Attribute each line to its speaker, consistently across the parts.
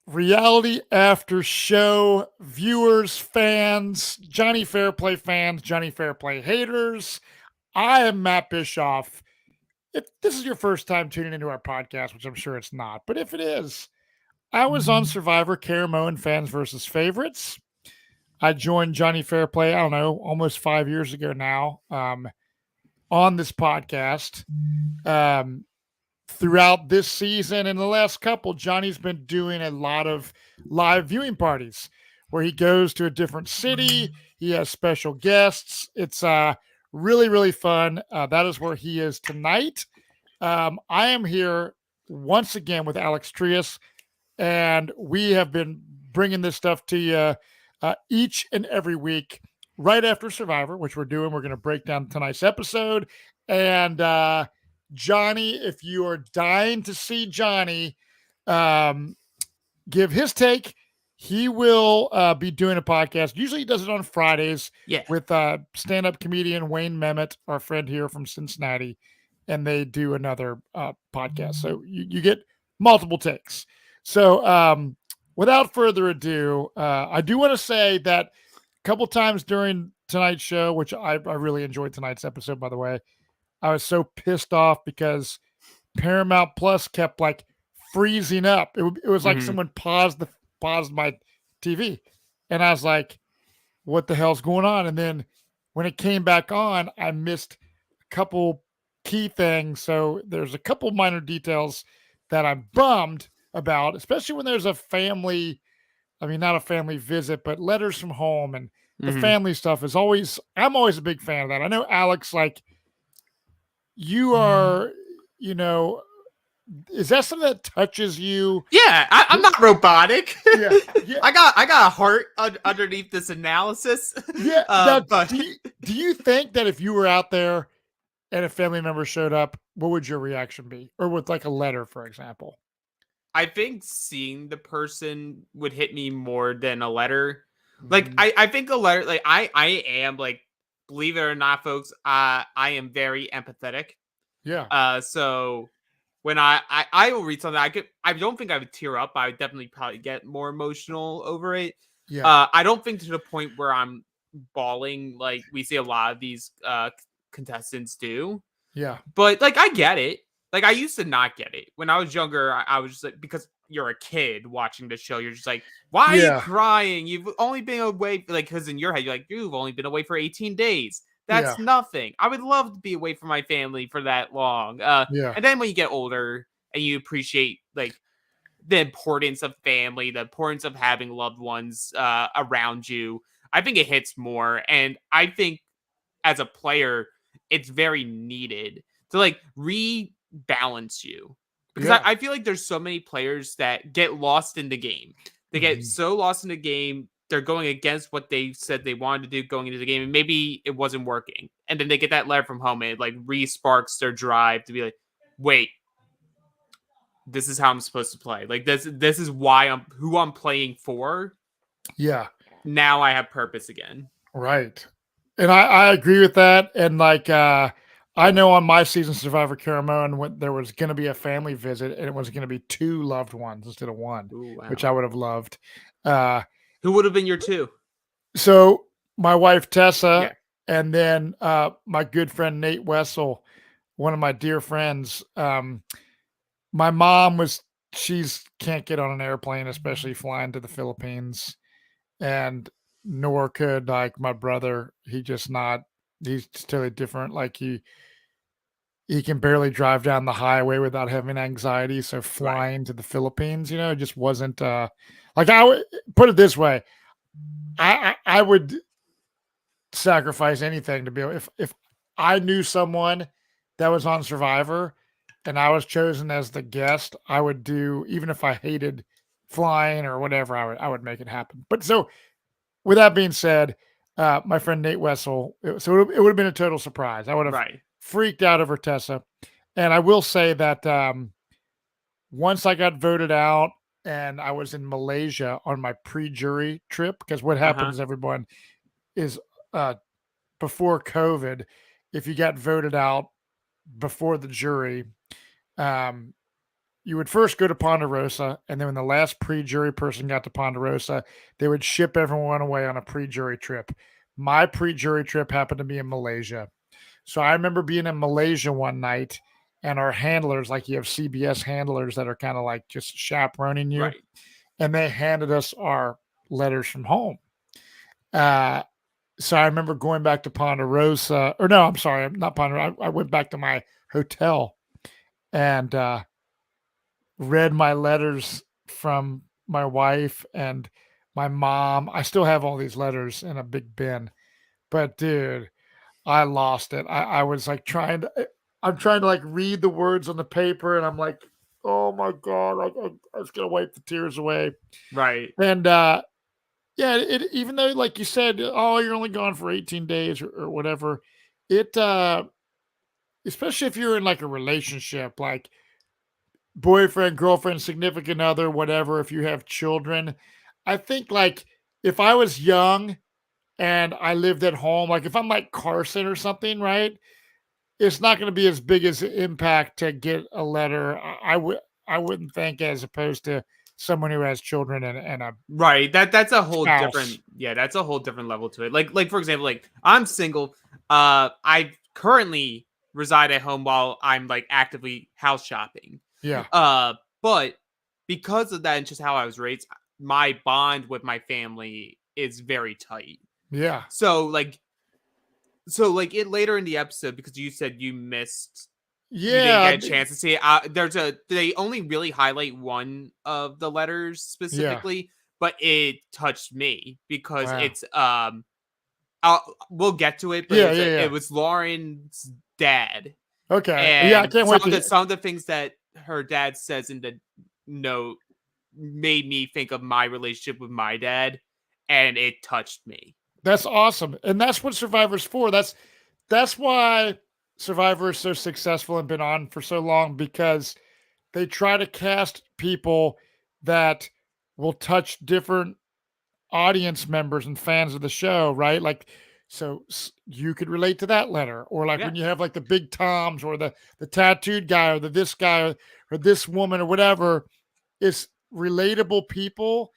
Speaker 1: Reality After Show viewers, fans, Johnny Fairplay fans, Johnny Fairplay haters. I am Matt Bischoff. If this is your first time tuning into our podcast, which I'm sure it's not, but if it is, I was on Survivor Caramoan Fans versus Favorites. I joined Johnny Fairplay, I don't know, almost 5 years ago now, on this podcast. Um, Throughout this season and the last couple, Johnny's been doing a lot of live viewing parties where he goes to a different city. He has special guests. It's really, really fun. That is where he is tonight. I am here once again with Alex Trias, and we have been bringing this stuff to you each and every week right after Survivor, which we're doing. We're going to break down tonight's episode. And Johnny, if you are dying to see Johnny give his take, he will be doing a podcast. Usually he does it on Fridays with stand-up comedian Wayne Mehmet, our friend here from Cincinnati, and they do another podcast. So you get multiple takes. So without further ado, I do want to say that a couple times during tonight's show, which I really enjoyed tonight's episode, by the way, I was so pissed off because Paramount Plus kept like freezing up. It was like someone paused my TV, and I was like, "What the hell's going on?" And then when it came back on, I missed a couple key things. So there's a couple minor details that I'm bummed about, especially when there's a family. I mean, not a family visit, but letters from home and the family stuff is always. I'm always a big fan of that. I know Alex, like. You are, is that something that touches you?
Speaker 2: Yeah, I'm not robotic.
Speaker 1: Yeah.
Speaker 2: I got a heart underneath this analysis.
Speaker 1: Yeah. Now,
Speaker 2: but
Speaker 1: do you think that if you were out there and a family member showed up, what would your reaction be? Or with like a letter, for example?
Speaker 2: I think seeing the person would hit me more than a letter. Like I think a letter, like I am like, believe it or not, folks, I am very empathetic.
Speaker 1: Yeah.
Speaker 2: So when I will read something, I don't think I would tear up. I would definitely probably get more emotional over it.
Speaker 1: Yeah.
Speaker 2: I don't think to the point where I'm bawling like we see a lot of these contestants do.
Speaker 1: Yeah.
Speaker 2: But like I get it. Like I used to not get it. When I was younger, I was just like, because you're a kid watching the show, you're just like, why are you crying? You've only been away, like, because in your head, you're like, you've only been away for 18 days. That's nothing. I would love to be away from my family for that long. And then when you get older and you appreciate like the importance of family, the importance of having loved ones around you, I think it hits more. And I think as a player, it's very needed to like rebalance you. Because I feel like there's so many players that get lost in the game. They get so lost in the game. They're going against what they said they wanted to do going into the game. And maybe it wasn't working. And then they get that letter from home and it like re-sparks their drive to be like, wait, this is how I'm supposed to play. Like this is why who I'm playing for.
Speaker 1: Yeah.
Speaker 2: Now I have purpose again.
Speaker 1: Right. And I agree with that. And like, I know on my season Survivor Caramoan, when there was going to be a family visit and it was going to be 2 loved ones instead of 1, which I would have loved.
Speaker 2: Who would have been your 2?
Speaker 1: So my wife, Tessa, and then my good friend, Nate Wessel, one of my dear friends. My mom she's can't get on an airplane, especially flying to the Philippines, and nor could like my brother. He's totally different. Like he can barely drive down the highway without having anxiety. So flying to the Philippines, it just wasn't like I would put it this way. I would sacrifice anything to be able, if I knew someone that was on Survivor and I was chosen as the guest, I would do, even if I hated flying or whatever, I would make it happen. But so with that being said, my friend Nate Wessel, it would have been a total surprise. I would have freaked out over Tessa. And I will say that once I got voted out and I was in Malaysia on my pre-jury trip, because what happens, everyone, is before COVID, if you got voted out before the jury, you would first go to Ponderosa, and then when the last pre-jury person got to Ponderosa, they would ship everyone away on a pre-jury trip. My pre-jury trip happened to be in Malaysia. So I remember being in Malaysia one night, and our handlers, like you have CBS handlers that are kind of like just chaperoning you,
Speaker 2: Right.
Speaker 1: and they handed us our letters from home. So I remember going back to Ponderosa, or no, I'm sorry, not Ponderosa. I went back to my hotel and read my letters from my wife and my mom. I still have all these letters in a big bin, but dude, I lost it. I was like I'm trying to like read the words on the paper, and I'm like, oh my God, I was gonna wipe the tears away.
Speaker 2: Right.
Speaker 1: And yeah, even though like you said, oh, you're only gone for 18 days or whatever, it especially if you're in like a relationship, like boyfriend, girlfriend, significant other, whatever, if you have children, I think like if I was young and I lived at home, like if I'm like Carson or something, right? It's not going to be as big as an impact to get a letter. I wouldn't think as opposed to someone who has children and a
Speaker 2: Right. That's a whole
Speaker 1: spouse.
Speaker 2: different that's a whole different level to it. Like for example, like I'm single. I currently reside at home while I'm like actively house shopping.
Speaker 1: Yeah,
Speaker 2: But because of that and just how I was raised, my bond with my family is very tight.
Speaker 1: yeah,
Speaker 2: So it later in the episode, because you said you didn't
Speaker 1: yeah,
Speaker 2: get a chance to see it. They only really highlight one of the letters
Speaker 1: yeah.
Speaker 2: specifically, but it touched me because
Speaker 1: Wow.
Speaker 2: it's we'll get to it, but
Speaker 1: Yeah, yeah,
Speaker 2: it
Speaker 1: yeah.
Speaker 2: was Lauren's dad,
Speaker 1: Okay. Yeah, I
Speaker 2: and
Speaker 1: can't wait to hear.
Speaker 2: some of the things that her dad says in the note made me think of my relationship with my dad, and it touched me.
Speaker 1: That's awesome. And that's what Survivor's for. That's why Survivor is so successful and been on for so long, because they try to cast people that will touch different audience members and fans of the show, right? Like, so you could relate to that letter, or like
Speaker 2: Yeah.
Speaker 1: when you have like the big Toms or the tattooed guy or the this guy or this woman or whatever, it's relatable people,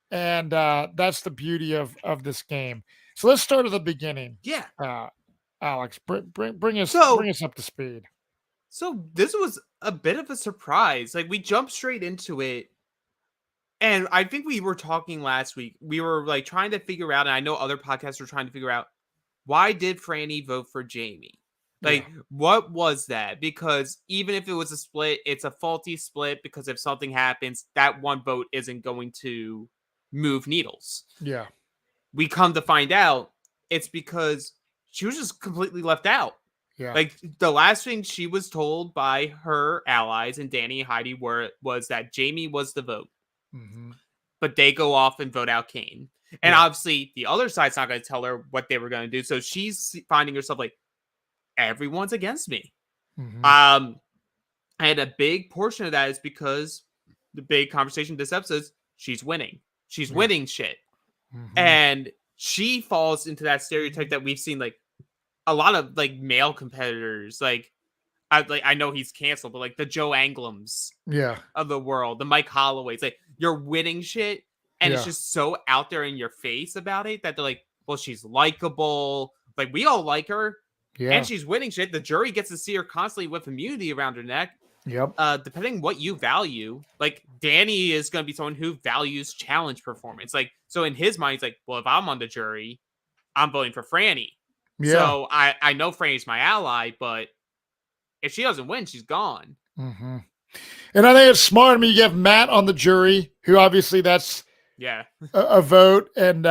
Speaker 1: and that's the beauty of this game. So let's start at the beginning.
Speaker 2: Yeah.
Speaker 1: Alex,
Speaker 2: So
Speaker 1: bring us up to speed.
Speaker 2: So this was a bit of a surprise. Like we jumped straight into it. And I think we were talking last week. We were like trying to figure out, and I know other podcasts were trying to figure out, why did Franny vote for Jamie?
Speaker 1: Yeah,
Speaker 2: Like, what was that? Because even if it was a split, it's a faulty split, because if something happens, that one vote isn't going to move needles.
Speaker 1: yeah,
Speaker 2: We come to find out it's because she was just completely left out.
Speaker 1: yeah.
Speaker 2: Like the last thing she was told by her allies and Danny and Heidi was that Jamie was the vote,
Speaker 1: Hmm.
Speaker 2: but they go off and vote out Kane. And
Speaker 1: Yeah.
Speaker 2: obviously the other side's not going to tell her what they were going to do. So she's finding herself like, everyone's against me.
Speaker 1: Hmm.
Speaker 2: And a big portion of that is because the big conversation this episode is she's winning. She's
Speaker 1: Yeah.
Speaker 2: winning shit.
Speaker 1: Hmm.
Speaker 2: And she falls into that stereotype that we've seen like a lot of like male competitors, I know he's canceled, but like the Joe Anglams
Speaker 1: Yeah,
Speaker 2: of the world, the Mike Holloways, like you're winning shit, and it's
Speaker 1: yeah,
Speaker 2: just so out there in your face about it that they're like, well, she's likable, like we all like her, and
Speaker 1: yeah.
Speaker 2: she's winning shit. The jury gets to see her constantly with immunity around her neck.
Speaker 1: Yep.
Speaker 2: Depending what you value, like Danny is going to be someone who values challenge performance. Like, so in his mind, he's like, well, if I'm on the jury, I'm voting for Franny.
Speaker 1: Yeah.
Speaker 2: So I know Franny's my ally, but if she doesn't win, she's gone.
Speaker 1: Hmm. And I think it's smart. I mean, you have Matt on the jury, who obviously that's
Speaker 2: Yeah.
Speaker 1: a vote, and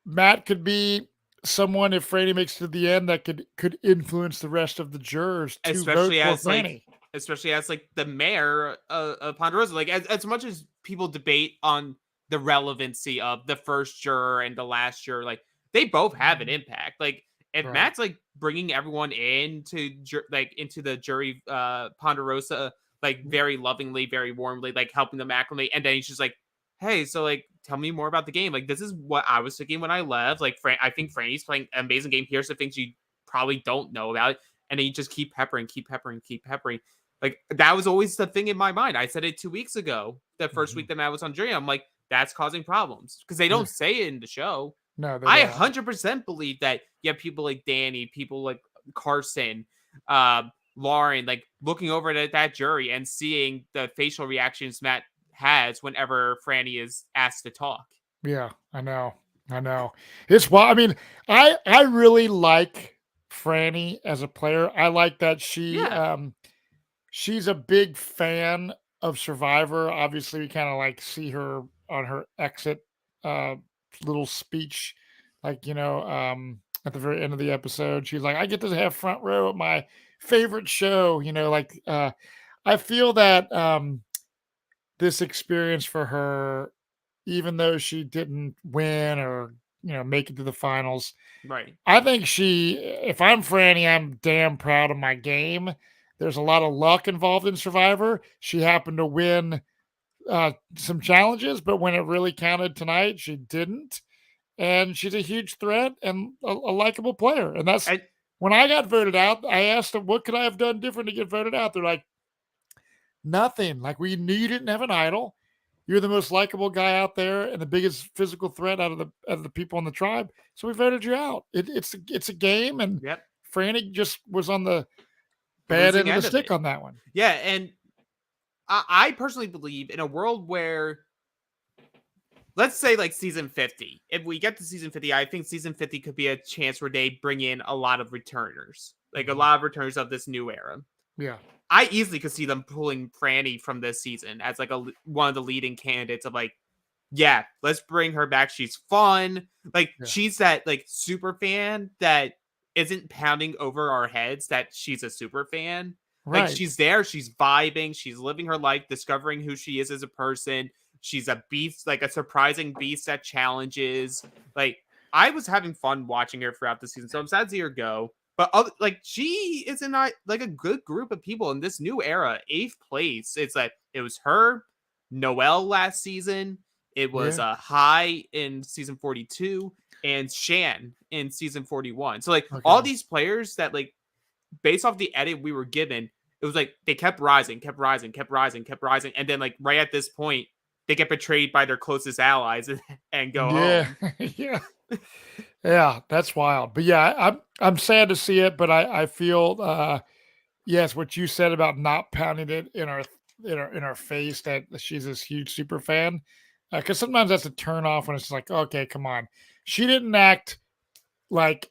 Speaker 1: Matt could be someone, if Franny makes it to the end, that could influence the rest of the jurors to vote for Franny.
Speaker 2: Especially as like the mayor of Ponderosa. Like as much as people debate on the relevancy of the first juror and the last juror, like they both have an impact. Like if
Speaker 1: Right.
Speaker 2: Matt's like bringing everyone into the jury Ponderosa, like very lovingly, very warmly, like helping them acclimate, and then he's just like, hey, so like tell me more about the game. Like this is what I was thinking when I left. Like I think Franny's playing an amazing game. Here's the things you probably don't know about it. And then you just keep peppering. Like, that was always the thing in my mind. I said it 2 weeks ago, the first week that Matt was on jury. I'm like, that's causing problems because they don't say it in the show.
Speaker 1: No, they
Speaker 2: I
Speaker 1: don't.
Speaker 2: 100% believe that you have people like Danny, people like Carson, Lauren, like looking over at that jury and seeing the facial reactions Matt has whenever Franny is asked to talk.
Speaker 1: Yeah, I know. It's well. I mean, I really like Franny as a player. I like that
Speaker 2: Yeah,
Speaker 1: she's a big fan of Survivor. Obviously, we kind of like see her on her exit uh little speech, like at the very end of the episode. She's like, I get to have front row at my favorite show, like I feel that this experience for her, even though she didn't win or make it to the finals,
Speaker 2: right.
Speaker 1: I think if I'm Franny, I'm damn proud of my game. There's a lot of luck involved in Survivor. She happened to win some challenges, but when it really counted tonight, she didn't. And she's a huge threat and a likable player. And that's
Speaker 2: And
Speaker 1: when I got voted out. I asked them, "What could I have done different to get voted out?" They're like, "Nothing. Like, we knew you didn't have an idol. You're the most likable guy out there and the biggest physical threat out of the people in the tribe. So we voted you out. It's a game, and
Speaker 2: yep,
Speaker 1: Franny just was on the bad
Speaker 2: losing
Speaker 1: end of the
Speaker 2: end of
Speaker 1: stick
Speaker 2: it.
Speaker 1: on that one.
Speaker 2: Yeah, and I personally believe in a world where, let's say, like season 50. If we get to season 50, I think season 50 could be a chance where they bring in a lot of returners, like a lot of returners of this new era.
Speaker 1: Yeah,
Speaker 2: I easily could see them pulling Franny from this season as like one of the leading candidates of like, yeah, let's bring her back. She's fun. Like,
Speaker 1: yeah,
Speaker 2: she's that like super fan that isn't pounding over our heads that she's a super fan. Like,
Speaker 1: right.
Speaker 2: she's there, she's vibing, she's living her life, discovering who she is as a person. She's a beast, like a surprising beast at challenges. Like, I was having fun watching her throughout the season, so I'm sad to see her go. But like, she is in like a good group of people in this new era. 8th place. It's like it was her, Noelle last season. It was
Speaker 1: Yeah.
Speaker 2: High in season 42 and Shan in season 41. So like all
Speaker 1: Okay.
Speaker 2: these players that like based off the edit we were given, it was like they kept rising, kept rising, kept rising, kept rising, and then like right at this point, they get betrayed by their closest allies and go
Speaker 1: Yeah.
Speaker 2: home.
Speaker 1: Yeah. Yeah. That's wild. But yeah, I'm sad to see it, but I feel yes, what you said about not pounding it in our face that she's this huge super fan. Because sometimes that's a turn off when it's like, okay, come on. She didn't act like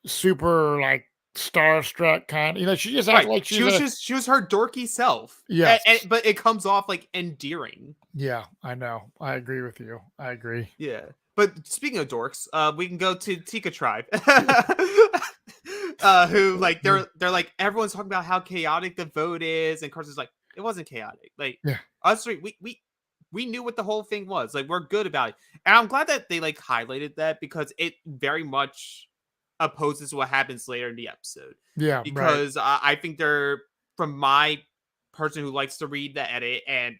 Speaker 1: super like starstruck kind. She just acted
Speaker 2: Right.
Speaker 1: like
Speaker 2: She
Speaker 1: she's
Speaker 2: was
Speaker 1: a
Speaker 2: just she was her dorky self.
Speaker 1: yes.
Speaker 2: But it comes off like endearing.
Speaker 1: Yeah, I know. I agree with you. I agree.
Speaker 2: Yeah. But speaking of dorks, we can go to Tika Tribe. Who like they're like everyone's talking about how chaotic the vote is, and Carson's like, it wasn't chaotic. Like
Speaker 1: Yeah.
Speaker 2: us three, we knew what the whole thing was. Like, we're good about it. And I'm glad that they like highlighted that because it very much opposes what happens later in the episode.
Speaker 1: Yeah, right.
Speaker 2: Because I think they're, from my person who likes to read the edit, and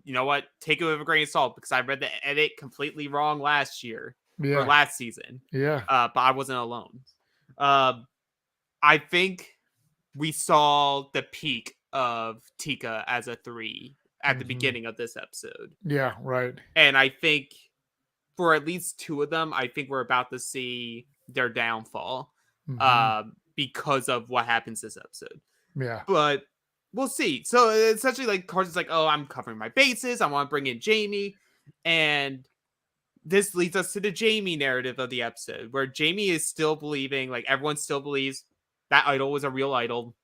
Speaker 2: you know what, take it with a grain of salt because I read the edit completely wrong last year or
Speaker 1: Yeah.
Speaker 2: last season.
Speaker 1: Yeah.
Speaker 2: But I wasn't alone. I think we saw the peak of Tika as a 3 at the beginning of this episode.
Speaker 1: Yeah, right.
Speaker 2: And I think for at least 2 of them, I think we're about to see their downfall because of what happens this episode.
Speaker 1: Yeah.
Speaker 2: But we'll see. So essentially, like, Carson's like, oh, I'm covering my bases. I want to bring in Jamie. And this leads us to the Jamie narrative of the episode, where Jamie is still believing, like, everyone still believes that idol was a real idol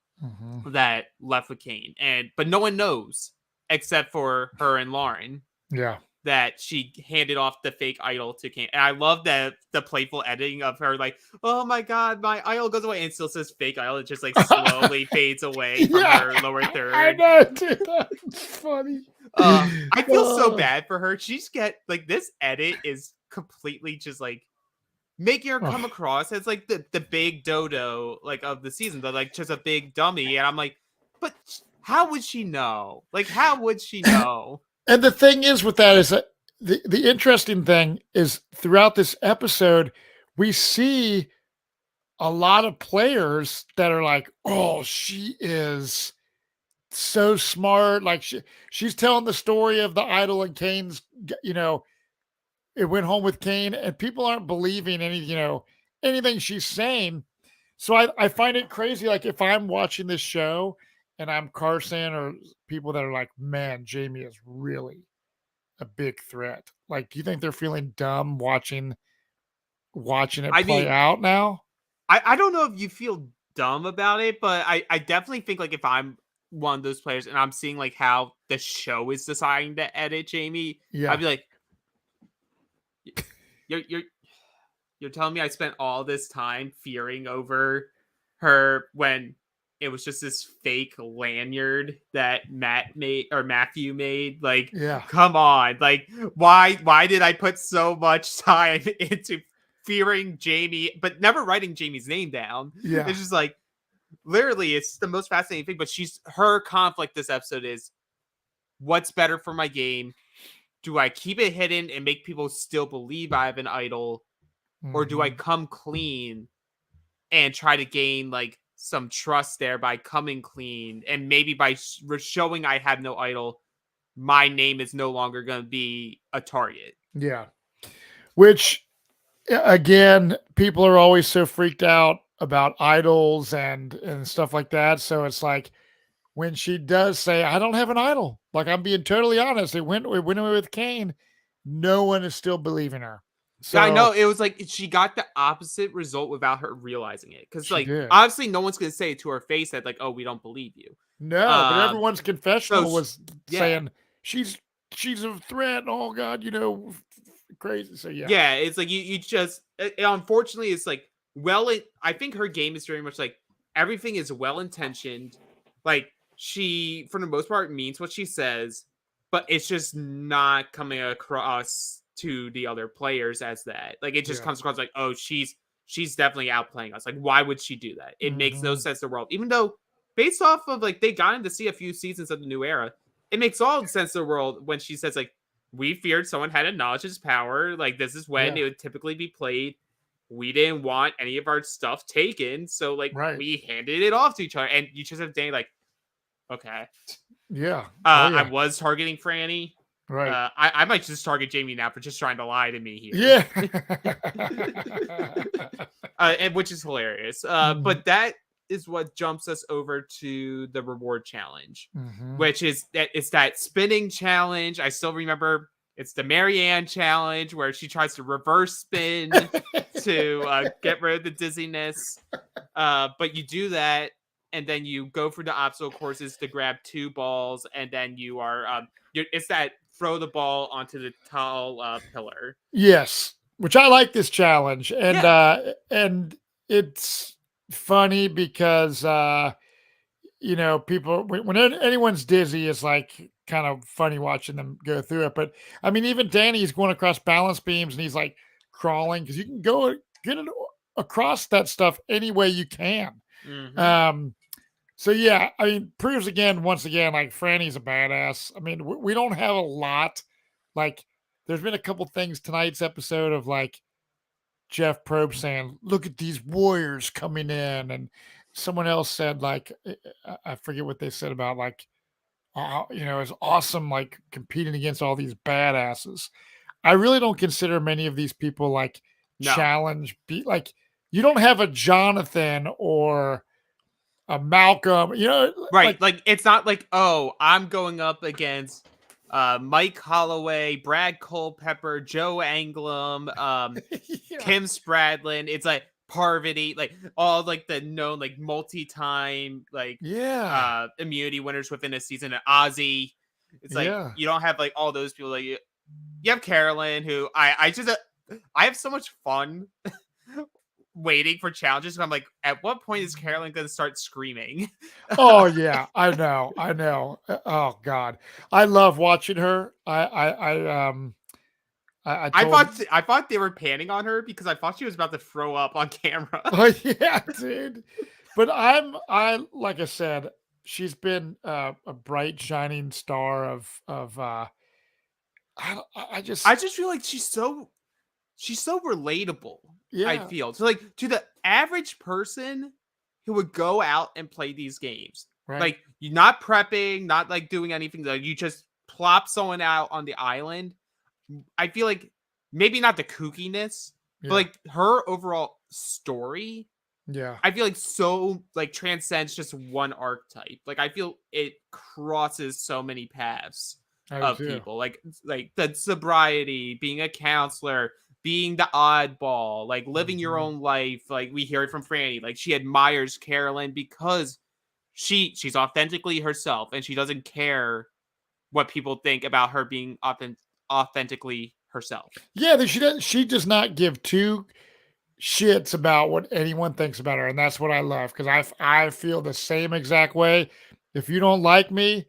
Speaker 2: that left with Kane. But no one knows except for her and Lauren
Speaker 1: Yeah.
Speaker 2: that she handed off the fake idol to Kane. And I love the playful editing of her, like, oh my god, my idol goes away, and still says fake idol. It just like slowly fades away from her lower third.
Speaker 1: I know, dude. That's funny.
Speaker 2: I feel so bad for her. She's like, this edit is completely just like making her come across as like the big dodo like of the season, but like just a big dummy. And I'm like, but how would she know? Like, how would she know?
Speaker 1: And the thing is with that is that the interesting thing is throughout this episode, we see a lot of players that are like, oh, she is so smart. Like she's telling the story of the idol and Kane's, it went home with Kane, and people aren't believing anything she's saying. So I find it crazy. Like if I'm watching this show and I'm Carson or people that are like, man, Jamie is really a big threat. Like, do you think they're feeling dumb watching it
Speaker 2: I
Speaker 1: play
Speaker 2: mean,
Speaker 1: out now?
Speaker 2: I don't know if you feel dumb about it, but I definitely think like if I'm one of those players and I'm seeing like how the show is deciding to edit Jamie, I'd
Speaker 1: Yeah.
Speaker 2: be like, you're you're telling me I spent all this time fearing over her when it was just this fake lanyard that Matthew made? Like,
Speaker 1: Yeah.
Speaker 2: come on. Like, why did I put so much time into fearing Jamie, but never writing Jamie's name down?
Speaker 1: Yeah.
Speaker 2: It's just like literally it's the most fascinating thing. But her conflict this episode is what's better for my game? Do I keep it hidden and make people still believe I have an idol? Or do I
Speaker 1: Mhm.
Speaker 2: come clean and try to gain like some trust there by coming clean, and maybe by showing I have no idol, my name is no longer going to be a target.
Speaker 1: Yeah. Which again, people are always so freaked out about idols and stuff like that. So it's like when she does say, "I don't have an idol," like I'm being totally honest, it went away with Kane. No one is still believing her.
Speaker 2: Yeah, I know.
Speaker 1: So
Speaker 2: It was like she got the opposite result without her realizing it. Because
Speaker 1: she
Speaker 2: like
Speaker 1: did.
Speaker 2: obviously no one's gonna say it to her face that like, oh, we don't believe you.
Speaker 1: No, but
Speaker 2: Um
Speaker 1: everyone's
Speaker 2: so
Speaker 1: confessional was
Speaker 2: yeah.
Speaker 1: saying she's she's a threat. Oh God, crazy. So yeah,
Speaker 2: Yeah, it's like you just unfortunately it's like I think her game is very much like everything is well intentioned. Like she for the most part means what she says, but it's just not coming across to the other players as that. Like it just
Speaker 1: yeah.
Speaker 2: comes across like, oh, she's definitely outplaying us. Like why would she do that? It makes no
Speaker 1: Hmm.
Speaker 2: sense in the world. Even though based off of like they got in to see a few seasons of the new era, it makes all sense in the world when she says like we feared someone had a knowledge is power. Like this is when
Speaker 1: Yeah,
Speaker 2: it would typically be played. We didn't want any of our stuff taken, so like
Speaker 1: right.
Speaker 2: we handed it off to each other. And you just have Danny like, okay,
Speaker 1: Yeah. Oh
Speaker 2: I
Speaker 1: yeah.
Speaker 2: was targeting Franny.
Speaker 1: Right.
Speaker 2: I might just target Jamie now for just trying to lie to me here,
Speaker 1: Yeah.
Speaker 2: and which is hilarious.
Speaker 1: Mhm.
Speaker 2: But that is what jumps us over to the reward challenge,
Speaker 1: Mhm.
Speaker 2: which is that it's that spinning challenge. I still remember it's the Marianne challenge where she tries to reverse spin to get rid of the dizziness. But you do that, and then you go through the obstacle courses to grab 2 balls, and then you are it's that throw the ball onto the tall pillar.
Speaker 1: Yes, which I like this challenge,
Speaker 2: Yeah,
Speaker 1: and it's funny because people when anyone's dizzy, it's like kind of funny watching them go through it. But I mean, even Danny's going across balance beams and he's like crawling because you can get it across that stuff any way you can.
Speaker 2: mm-hmm.
Speaker 1: Um, so yeah, I mean, proves again, once again, like Franny's a badass. I mean, we don't have a lot. Like, there's been a couple things tonight's episode of like Jeff Probst saying, "Look at these warriors coming in," and someone else said like, I forget what they said about like, it's awesome like competing against all these badasses. I really don't consider many of these people like
Speaker 2: No.
Speaker 1: like you don't have a Jonathan or a Malcolm,
Speaker 2: Right,
Speaker 1: like
Speaker 2: like, it's not like, "Oh, I'm going up against, Mike Holloway, Brad Culpepper, Joe Anglim,
Speaker 1: yeah,
Speaker 2: Kim Spradlin." It's like Parvati, like, all, like, the known, like, multi-time, like,
Speaker 1: yeah,
Speaker 2: immunity winners within a season, and Ozzy. It's like,
Speaker 1: yeah.
Speaker 2: you don't have, like, all those people, like, you have Carolyn, who I just, I have so much fun waiting for challenges, and I'm like, "At what point is Carolyn gonna start screaming?"
Speaker 1: Oh yeah, I know, I know. Oh God, I love watching her. I told,
Speaker 2: I thought they were panning on her because I thought she was about to throw up on camera.
Speaker 1: oh yeah, dude. But I like I said, she's been a bright shining star of I just
Speaker 2: I just feel like she's so relatable. I
Speaker 1: yeah,
Speaker 2: feel to like to the average person who would go out and play these games.
Speaker 1: Right.
Speaker 2: Like, you're not prepping, not like doing anything. Like, you just plop someone out on the island. I feel like maybe not the kookiness, but
Speaker 1: Yeah.
Speaker 2: like her overall story,
Speaker 1: Yeah.
Speaker 2: I feel like so like transcends just one archetype. Like, I feel it crosses so many paths
Speaker 1: I do
Speaker 2: of
Speaker 1: too.
Speaker 2: people. Like the sobriety, being a counselor, being the oddball, like living your
Speaker 1: Mhm.
Speaker 2: own life. Like, we hear it from Franny. Like, she admires Carolyn because she's authentically herself and she doesn't care what people think about her being authentically herself.
Speaker 1: Yeah, she does not give two shits about what anyone thinks about her, and that's what I love because I feel the same exact way. If you don't like me,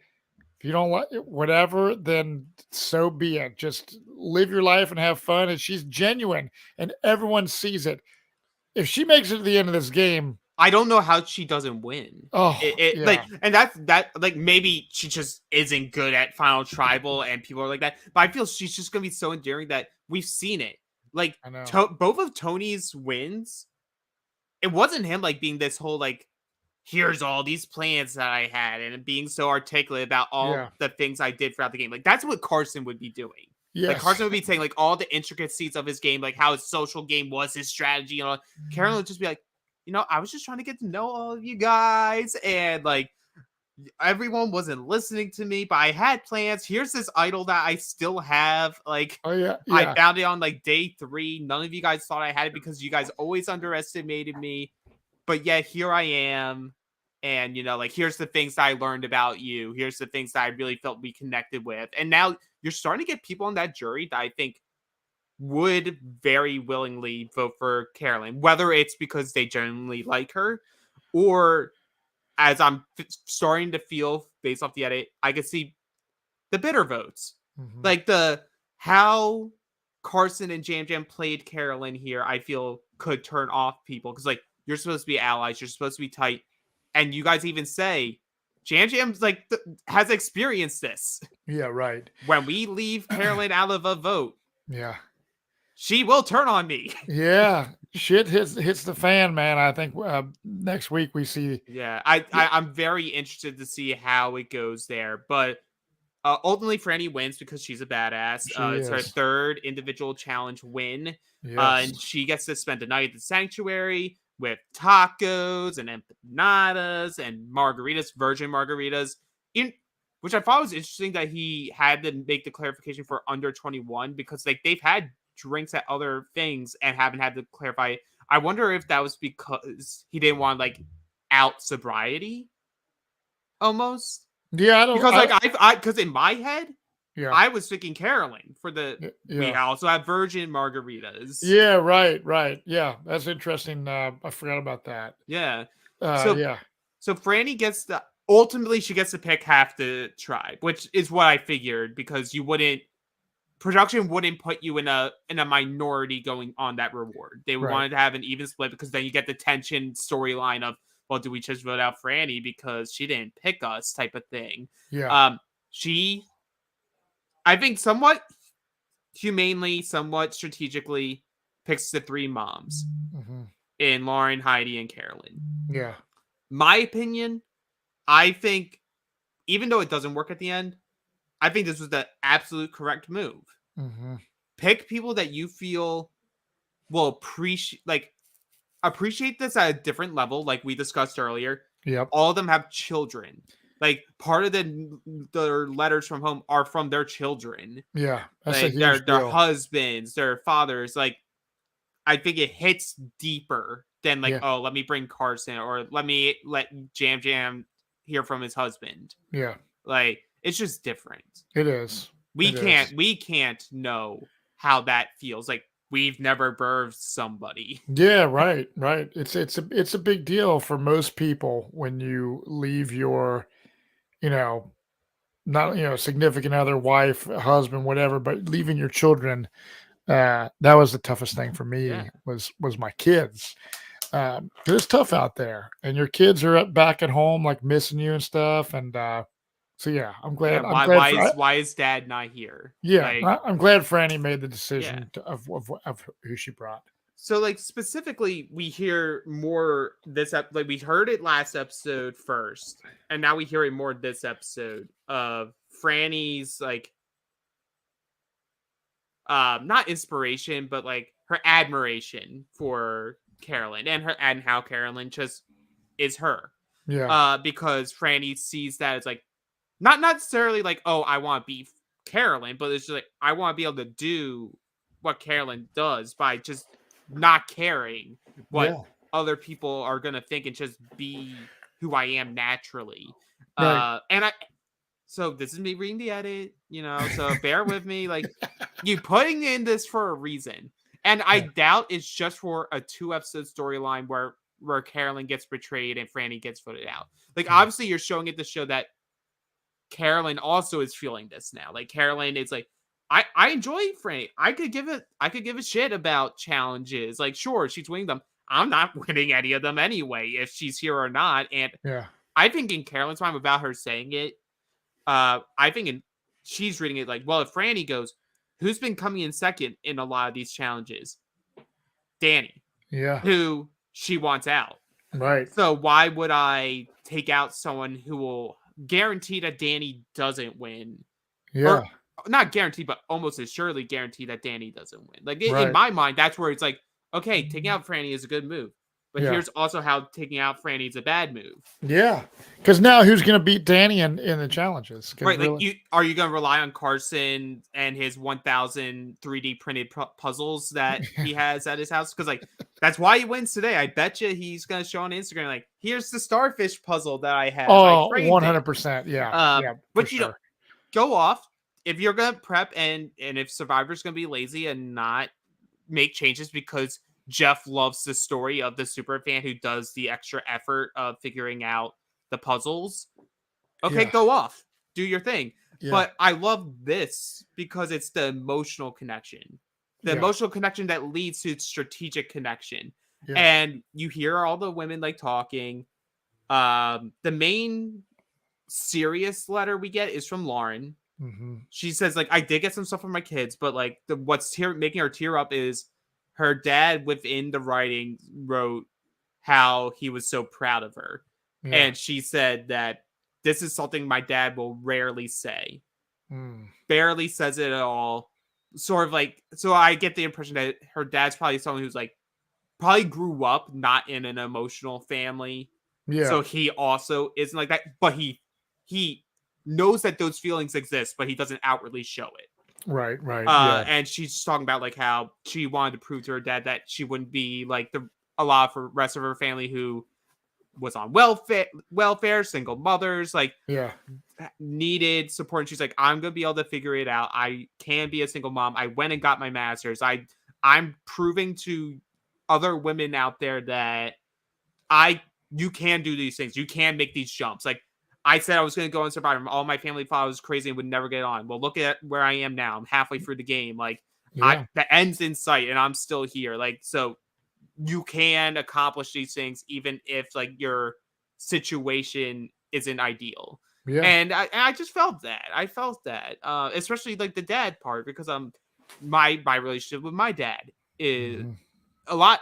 Speaker 1: if you don't like whatever, then so be it. Just live your life and have fun. And she's genuine, and everyone sees it. If she makes it to the end of this game,
Speaker 2: I don't know how she doesn't win.
Speaker 1: oh
Speaker 2: Like,
Speaker 1: yeah,
Speaker 2: and that like, maybe she just isn't good at Final Tribal and people are like that. But I feel she's just gonna be so endearing that we've seen it. Like,
Speaker 1: I know.
Speaker 2: both of Tony's wins, it wasn't him like being this whole like, here's all these plans that I had and being so articulate about
Speaker 1: Yeah.
Speaker 2: all the things I did throughout the game. Like, that's what Carson would be doing. Like,
Speaker 1: Yes.
Speaker 2: Carson would be saying like all the intricacies of his game, like how his social game was, his strategy, and all. Karen would just be like, I was just trying to get to know all of you guys, and like everyone wasn't listening to me, but I had plans. Here's this idol that I still have. Like,
Speaker 1: Oh yeah.
Speaker 2: I
Speaker 1: Yeah.
Speaker 2: found it on like day 3. None of you guys thought I had it because you guys always underestimated me. But yet here I am. And, like, here's the things that I learned about you. Here's the things that I really felt we connected with. And now you're starting to get people on that jury that I think would very willingly vote for Carolyn, whether it's because they genuinely like her or, as I'm starting to feel based off the edit, I could see the bitter votes.
Speaker 1: Mhm.
Speaker 2: Like, how Carson and Jam Jam played Carolyn here, I feel could turn off people. Because, like, you're supposed to be allies. You're supposed to be tight. And you guys even say, Jam Jam's, like, has experienced this.
Speaker 1: Yeah. Right.
Speaker 2: When we leave Carolyn out of a vote,
Speaker 1: Yeah.
Speaker 2: she will turn on me.
Speaker 1: Yeah. Shit hits the fan, man. I think next week we see.
Speaker 2: Yeah, I'm very interested to see how it goes there. But ultimately, Franny wins because she's a badass.
Speaker 1: She
Speaker 2: It's her
Speaker 1: is.
Speaker 2: 3rd individual challenge win.
Speaker 1: Yes.
Speaker 2: And she gets to spend the night at the sanctuary with tacos and empanadas and margaritas, virgin margaritas. Which I thought was interesting that he had to make the clarification for under 21 because like they've had drinks at other things and haven't had to clarify. I wonder if that was because he didn't want like out sobriety almost.
Speaker 1: Yeah. I don't.
Speaker 2: Because like because in my head,
Speaker 1: Yeah.
Speaker 2: I was thinking Caroling for the. We
Speaker 1: Yeah.
Speaker 2: also have virgin margaritas.
Speaker 1: Yeah. Right. Right. Yeah. That's interesting. I forgot about that.
Speaker 2: Yeah.
Speaker 1: Yeah.
Speaker 2: So Franny gets ultimately she gets to pick half the tribe, which is what I figured because production wouldn't put you in a minority going on that reward. They
Speaker 1: Right.
Speaker 2: wanted to have an even split because then you get the tension storyline of, well, do we just vote out Franny because she didn't pick us type of thing.
Speaker 1: Yeah.
Speaker 2: She, I think, somewhat humanely, somewhat strategically picks the 3 moms in Lauren, Heidi, and Carolyn.
Speaker 1: Yeah.
Speaker 2: My opinion, I think, even though it doesn't work at the end, I think this was the absolute correct move. Pick people that you feel will appreciate this at a different level, like we discussed earlier.
Speaker 1: Yep.
Speaker 2: All of them have children. Like part of their letters from home are from their children.
Speaker 1: Yeah, that's
Speaker 2: like
Speaker 1: a huge
Speaker 2: their
Speaker 1: deal.
Speaker 2: husbands, their fathers. Like I think it hits deeper than like,
Speaker 1: Yeah.
Speaker 2: oh, let me bring Carson or let Jam Jam hear from his husband.
Speaker 1: Yeah.
Speaker 2: Like it's just different.
Speaker 1: It is.
Speaker 2: We can't know how that feels. Like we've never birthed somebody.
Speaker 1: Yeah, right, right. It's a big deal for most people when you leave your, you know, not significant other, wife, husband, whatever, but leaving your children. That was the toughest thing for me.
Speaker 2: Yeah.
Speaker 1: Was my kids. It's tough out there, and your kids are back at home, like missing you and stuff. And so yeah, I'm glad.
Speaker 2: Yeah, why is Dad not here?
Speaker 1: Yeah,
Speaker 2: like,
Speaker 1: I'm glad Franny made the decision of who she brought.
Speaker 2: So, like, specifically, we hear more this like we heard it last episode first, and now we hear it more this episode of Franny's like not inspiration, but like her admiration for Carolyn and how Carolyn just is her.
Speaker 1: Yeah.
Speaker 2: Because Franny sees that as like not necessarily like, oh, I want to be Carolyn, but it's just like I want to be able to do what Carolyn does by just not caring what
Speaker 1: Yeah.
Speaker 2: other people are gonna think and just be who I am naturally.
Speaker 1: Right.
Speaker 2: And I so this is me reading the edit, so bear with me. Like you putting in this for a reason. And I
Speaker 1: Yeah.
Speaker 2: doubt it's just for a 2-episode storyline where Carolyn gets betrayed and Franny gets voted out. Like obviously you're showing it to show that Carolyn also is feeling this now. Like Carolyn is like, I enjoy Franny. I could give a shit about challenges. Like, sure, she's winning them. I'm not winning any of them anyway, if she's here or not. And
Speaker 1: Yeah.
Speaker 2: I think in Carolyn's mind, without her saying it, I think she's reading it like, well, if Franny goes, who's been coming in second in a lot of these challenges? Danny.
Speaker 1: Yeah.
Speaker 2: Who she wants out.
Speaker 1: Right.
Speaker 2: So why would I take out someone who will guarantee that Danny doesn't win?
Speaker 1: Yeah.
Speaker 2: Or not guaranteed, but almost as surely guarantee that Danny doesn't win. Like in
Speaker 1: Right.
Speaker 2: my mind, that's where it's like, okay, taking out Franny is a good move. But
Speaker 1: Yeah.
Speaker 2: here's also how taking out Franny is a bad move.
Speaker 1: Yeah. Because now who's going to beat Danny in the challenges?
Speaker 2: Right.
Speaker 1: Really...
Speaker 2: Like, are you going to rely on Carson and his 1,000 3D printed puzzles that he has at his house? Because, like, that's why he wins today. I bet you he's going to show on Instagram, like, here's the starfish puzzle that I have.
Speaker 1: Oh, 100%. Yeah. Yeah.
Speaker 2: But, you know, go off. If you're going to prep and if Survivor's going to be lazy and not make changes because Jeff loves the story of the super fan who does the extra effort of figuring out the puzzles. Okay, go off. Do your thing. Yeah. But I love this because it's the emotional connection. The emotional connection that leads to strategic connection. Yeah. And you hear all the women like talking. The main serious letter we get is from Lauren. Mm-hmm. She says, like, I did get some stuff from my kids, but like what's making her tear up is her dad within the writing wrote how he was so proud of her. Yeah. And she said that this is something my dad will rarely say. Barely says it at all. Sort of like, so I get the impression that her dad's probably someone who's like, probably grew up not in an emotional family. Yeah. So he also isn't like that, but he knows that those feelings exist, but he doesn't outwardly show it.
Speaker 1: Right.
Speaker 2: And she's talking about like how she wanted to prove to her dad that she wouldn't be like a lot of the rest of her family who was on welfare, single mothers, like needed support. And she's like, I'm gonna be able to figure it out. I can be a single mom. I went and got my master's. I'm proving to other women out there that you can do these things. You can make these jumps. Like I said, I was gonna go and Survivor. All my family thought I was crazy and would never get on. Well, look at where I am now. I'm halfway through the game. Like the end's in sight, and I'm still here. Like so. You can accomplish these things even if like your situation isn't ideal. Yeah. And I just felt that. I felt that. Especially like the dad part, because my relationship with my dad is a lot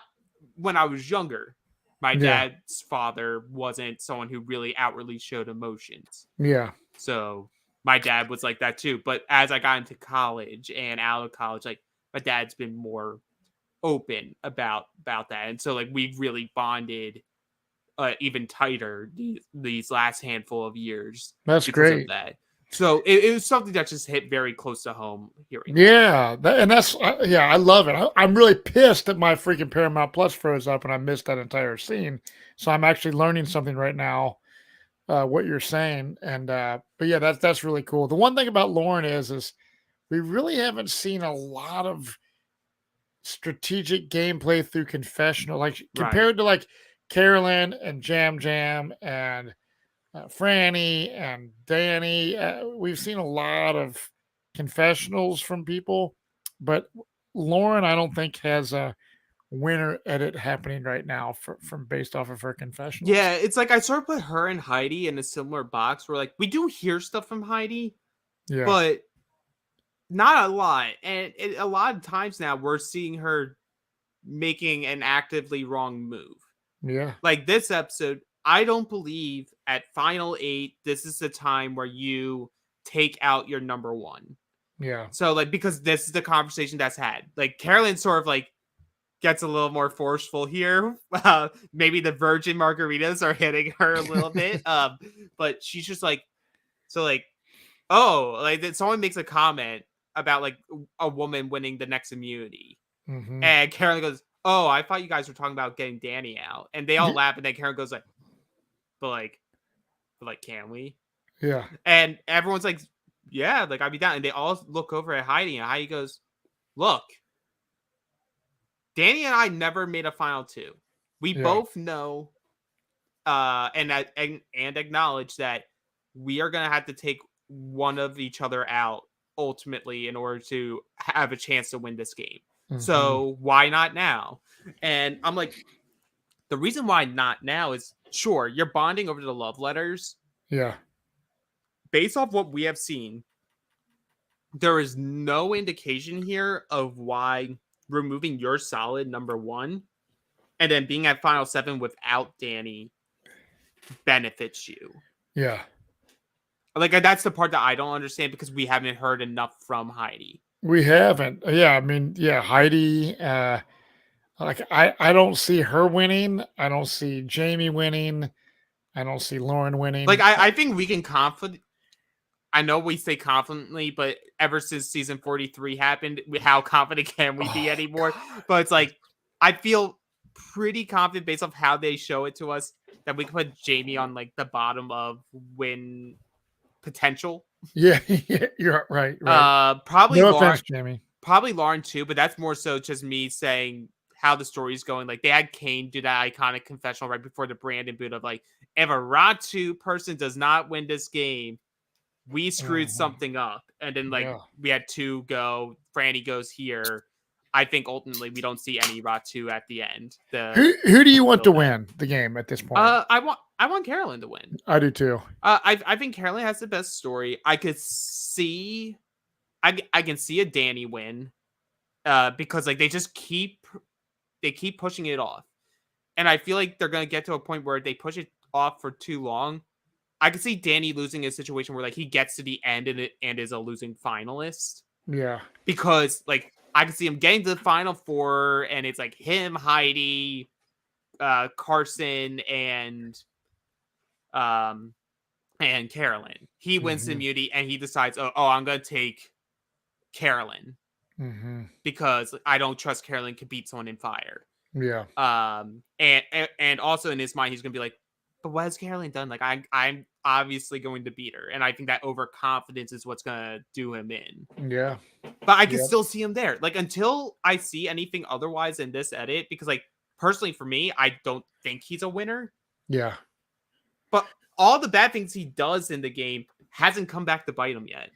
Speaker 2: when I was younger. My dad's father wasn't someone who really outwardly showed emotions. Yeah. So my dad was like that too. But as I got into college and out of college, like my dad's been more open about that, and so like we've really bonded even tighter these last handful of years.
Speaker 1: That's great.
Speaker 2: Of that. So it was something that just hit very close to home hearing.
Speaker 1: That's I love it. I'm really pissed that my freaking Paramount Plus froze up and I missed that entire scene. So I'm actually learning something right now, what you're saying. And but yeah, that's really cool. The one thing about Lauren is we really haven't seen a lot of strategic gameplay through confessional, like compared to like Carolyn and Jam and Franny and Danny. We've seen a lot of confessionals from people, but Lauren, I don't think has a winner edit happening right now from based off of her confessionals.
Speaker 2: Yeah, it's like I sort of put her and Heidi in a similar box where like we do hear stuff from Heidi, but not a lot. And a lot of times now we're seeing her making an actively wrong move.
Speaker 1: Yeah.
Speaker 2: Like this episode, I don't believe at Final 8, this is the time where you take out your number one.
Speaker 1: Yeah.
Speaker 2: So, like, because this is the conversation that's had. Like, Carolyn sort of, like, gets a little more forceful here. Maybe the virgin margaritas are hitting her a little bit. But she's just like, so, like, oh, like, that someone makes a comment about, like, a woman winning the next immunity.
Speaker 1: Mm-hmm.
Speaker 2: And Carolyn goes, oh, I thought you guys were talking about getting Danny out. And they all laugh, and then Carolyn goes, like, but can we?
Speaker 1: Yeah.
Speaker 2: And everyone's like, yeah, like, I'd be down. And they all look over at Heidi, and Heidi goes, look, Danny and I never made a final 2. We both know and acknowledge that we are going to have to take one of each other out ultimately in order to have a chance to win this game. Mm-hmm. So why not now? And I'm like, the reason why not now is, sure, you're bonding over the love letters.
Speaker 1: Yeah.
Speaker 2: Based off what we have seen, there is no indication here of why removing your solid number one and then being at Final 7 without Danny benefits you.
Speaker 1: Yeah.
Speaker 2: Like, that's the part that I don't understand because we haven't heard enough from Heidi.
Speaker 1: We haven't. Yeah, I mean, yeah, Heidi, like I don't see her winning. I don't see Jamie winning. I don't see Lauren winning.
Speaker 2: Like, I think we can I know we say confidently, but ever since season 43 happened, how confident can we be anymore? God. But it's like, I feel pretty confident based off how they show it to us that we can put Jamie on like the bottom of win potential.
Speaker 1: Yeah, you're right.
Speaker 2: Probably
Speaker 1: no
Speaker 2: Lauren,
Speaker 1: offense, Jamie.
Speaker 2: Probably Lauren too, but that's more so just me saying how the story's going. Like, they had Kane do that iconic confessional right before the Brandon boot of like, if a Ratu person does not win this game, we screwed something up. And then like we had 2 go, Franny goes here. I think ultimately we don't see any Ratu at the end.
Speaker 1: Who do you want to win the game at this point?
Speaker 2: I want Carolyn to win.
Speaker 1: I do too.
Speaker 2: I think Carolyn has the best story. I can see a Danny win. Because like they keep pushing it off. And I feel like they're gonna get to a point where they push it off for too long. I could see Danny losing a situation where like he gets to the end and is a losing finalist.
Speaker 1: Yeah.
Speaker 2: Because like I could see him getting to the final 4 and it's like him, Heidi, Carson, and Carolyn. He wins the immunity and he decides, oh, I'm gonna take Carolyn. Because I don't trust Carolyn could beat someone in fire.
Speaker 1: Yeah.
Speaker 2: And also in his mind, he's gonna be like, but what has Carolyn done? Like, I'm obviously going to beat her. And I think that overconfidence is what's going to do him in.
Speaker 1: Yeah.
Speaker 2: But I can still see him there. Like, until I see anything otherwise in this edit, because, like, personally for me, I don't think he's a winner.
Speaker 1: Yeah.
Speaker 2: But all the bad things he does in the game hasn't come back to bite him yet.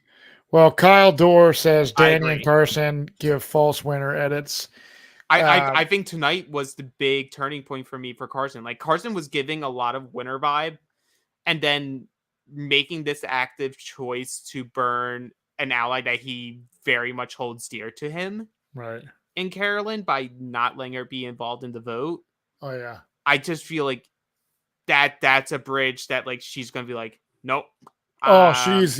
Speaker 1: Well, Kyle Dorr says Danny and Carson give false winner edits.
Speaker 2: I think tonight was the big turning point for me for Carson. Like, Carson was giving a lot of winner vibe and then making this active choice to burn an ally that he very much holds dear to him.
Speaker 1: Right.
Speaker 2: In Carolyn by not letting her be involved in the vote.
Speaker 1: Oh, yeah.
Speaker 2: I just feel like that's a bridge that, like, she's going to be like, nope.
Speaker 1: She's,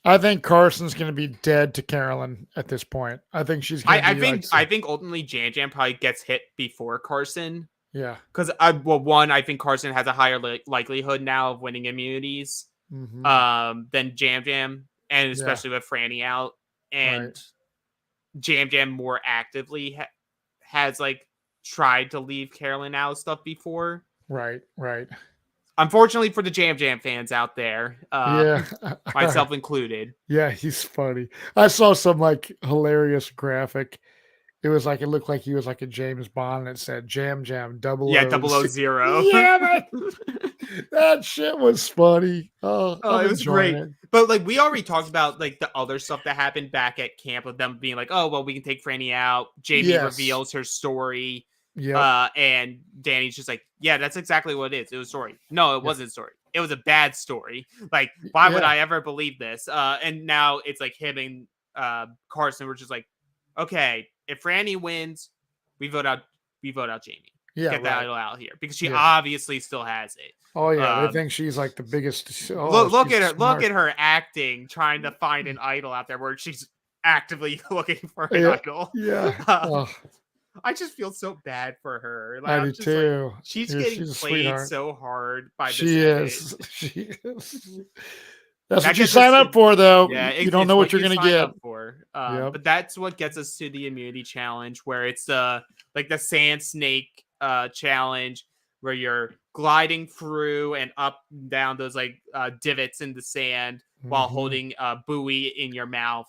Speaker 1: I think Carson's going to be dead to Carolyn at this point. I think she's going to
Speaker 2: I think ultimately Jam Jam probably gets hit before Carson.
Speaker 1: Yeah.
Speaker 2: Because, I think Carson has a higher likelihood now of winning immunities than Jam Jam, and especially with Franny out. And Jam Jam more actively has, like, tried to leave Carolyn out of stuff before.
Speaker 1: Right.
Speaker 2: Unfortunately for the Jam Jam fans out there, myself included.
Speaker 1: Yeah, he's funny. I saw some like hilarious graphic. It was like, it looked like he was like a James Bond and it said Jam Jam 000.
Speaker 2: Yeah, 000.
Speaker 1: Yeah, that shit was funny. Oh,
Speaker 2: it was great. But like we already talked about like the other stuff that happened back at camp of them being like, oh, well, we can take Franny out. Jamie reveals her story. Yeah. And Danny's just like, yeah, that's exactly what it is. It was a story. No, it wasn't a story. It was a bad story. Like, why would I ever believe this? And now it's like him and Carson were just like, okay, if Franny wins, we vote out Jamie.
Speaker 1: Yeah,
Speaker 2: Get that idol out here because she
Speaker 1: Yeah.
Speaker 2: obviously still has it.
Speaker 1: Oh yeah, they think she's like the biggest.
Speaker 2: Look
Speaker 1: she's
Speaker 2: at her!
Speaker 1: smart.
Speaker 2: Look at her acting, trying to find an idol out there where she's actively looking for an idol.
Speaker 1: Yeah.
Speaker 2: I just feel so bad for her. Like,
Speaker 1: I
Speaker 2: I'm
Speaker 1: do
Speaker 2: just
Speaker 1: too.
Speaker 2: like, she's
Speaker 1: Yeah,
Speaker 2: getting
Speaker 1: she's a
Speaker 2: played
Speaker 1: sweetheart.
Speaker 2: so hard by this.
Speaker 1: She is. She is. That's what you
Speaker 2: gets
Speaker 1: sign
Speaker 2: us
Speaker 1: up for, though.
Speaker 2: Yeah,
Speaker 1: you don't know what you're gonna
Speaker 2: sign
Speaker 1: get.
Speaker 2: up for. But that's what gets us to the immunity challenge, where it's like the sand snake challenge, where you're gliding through and up and down those like divots in the sand while holding a buoy in your mouth.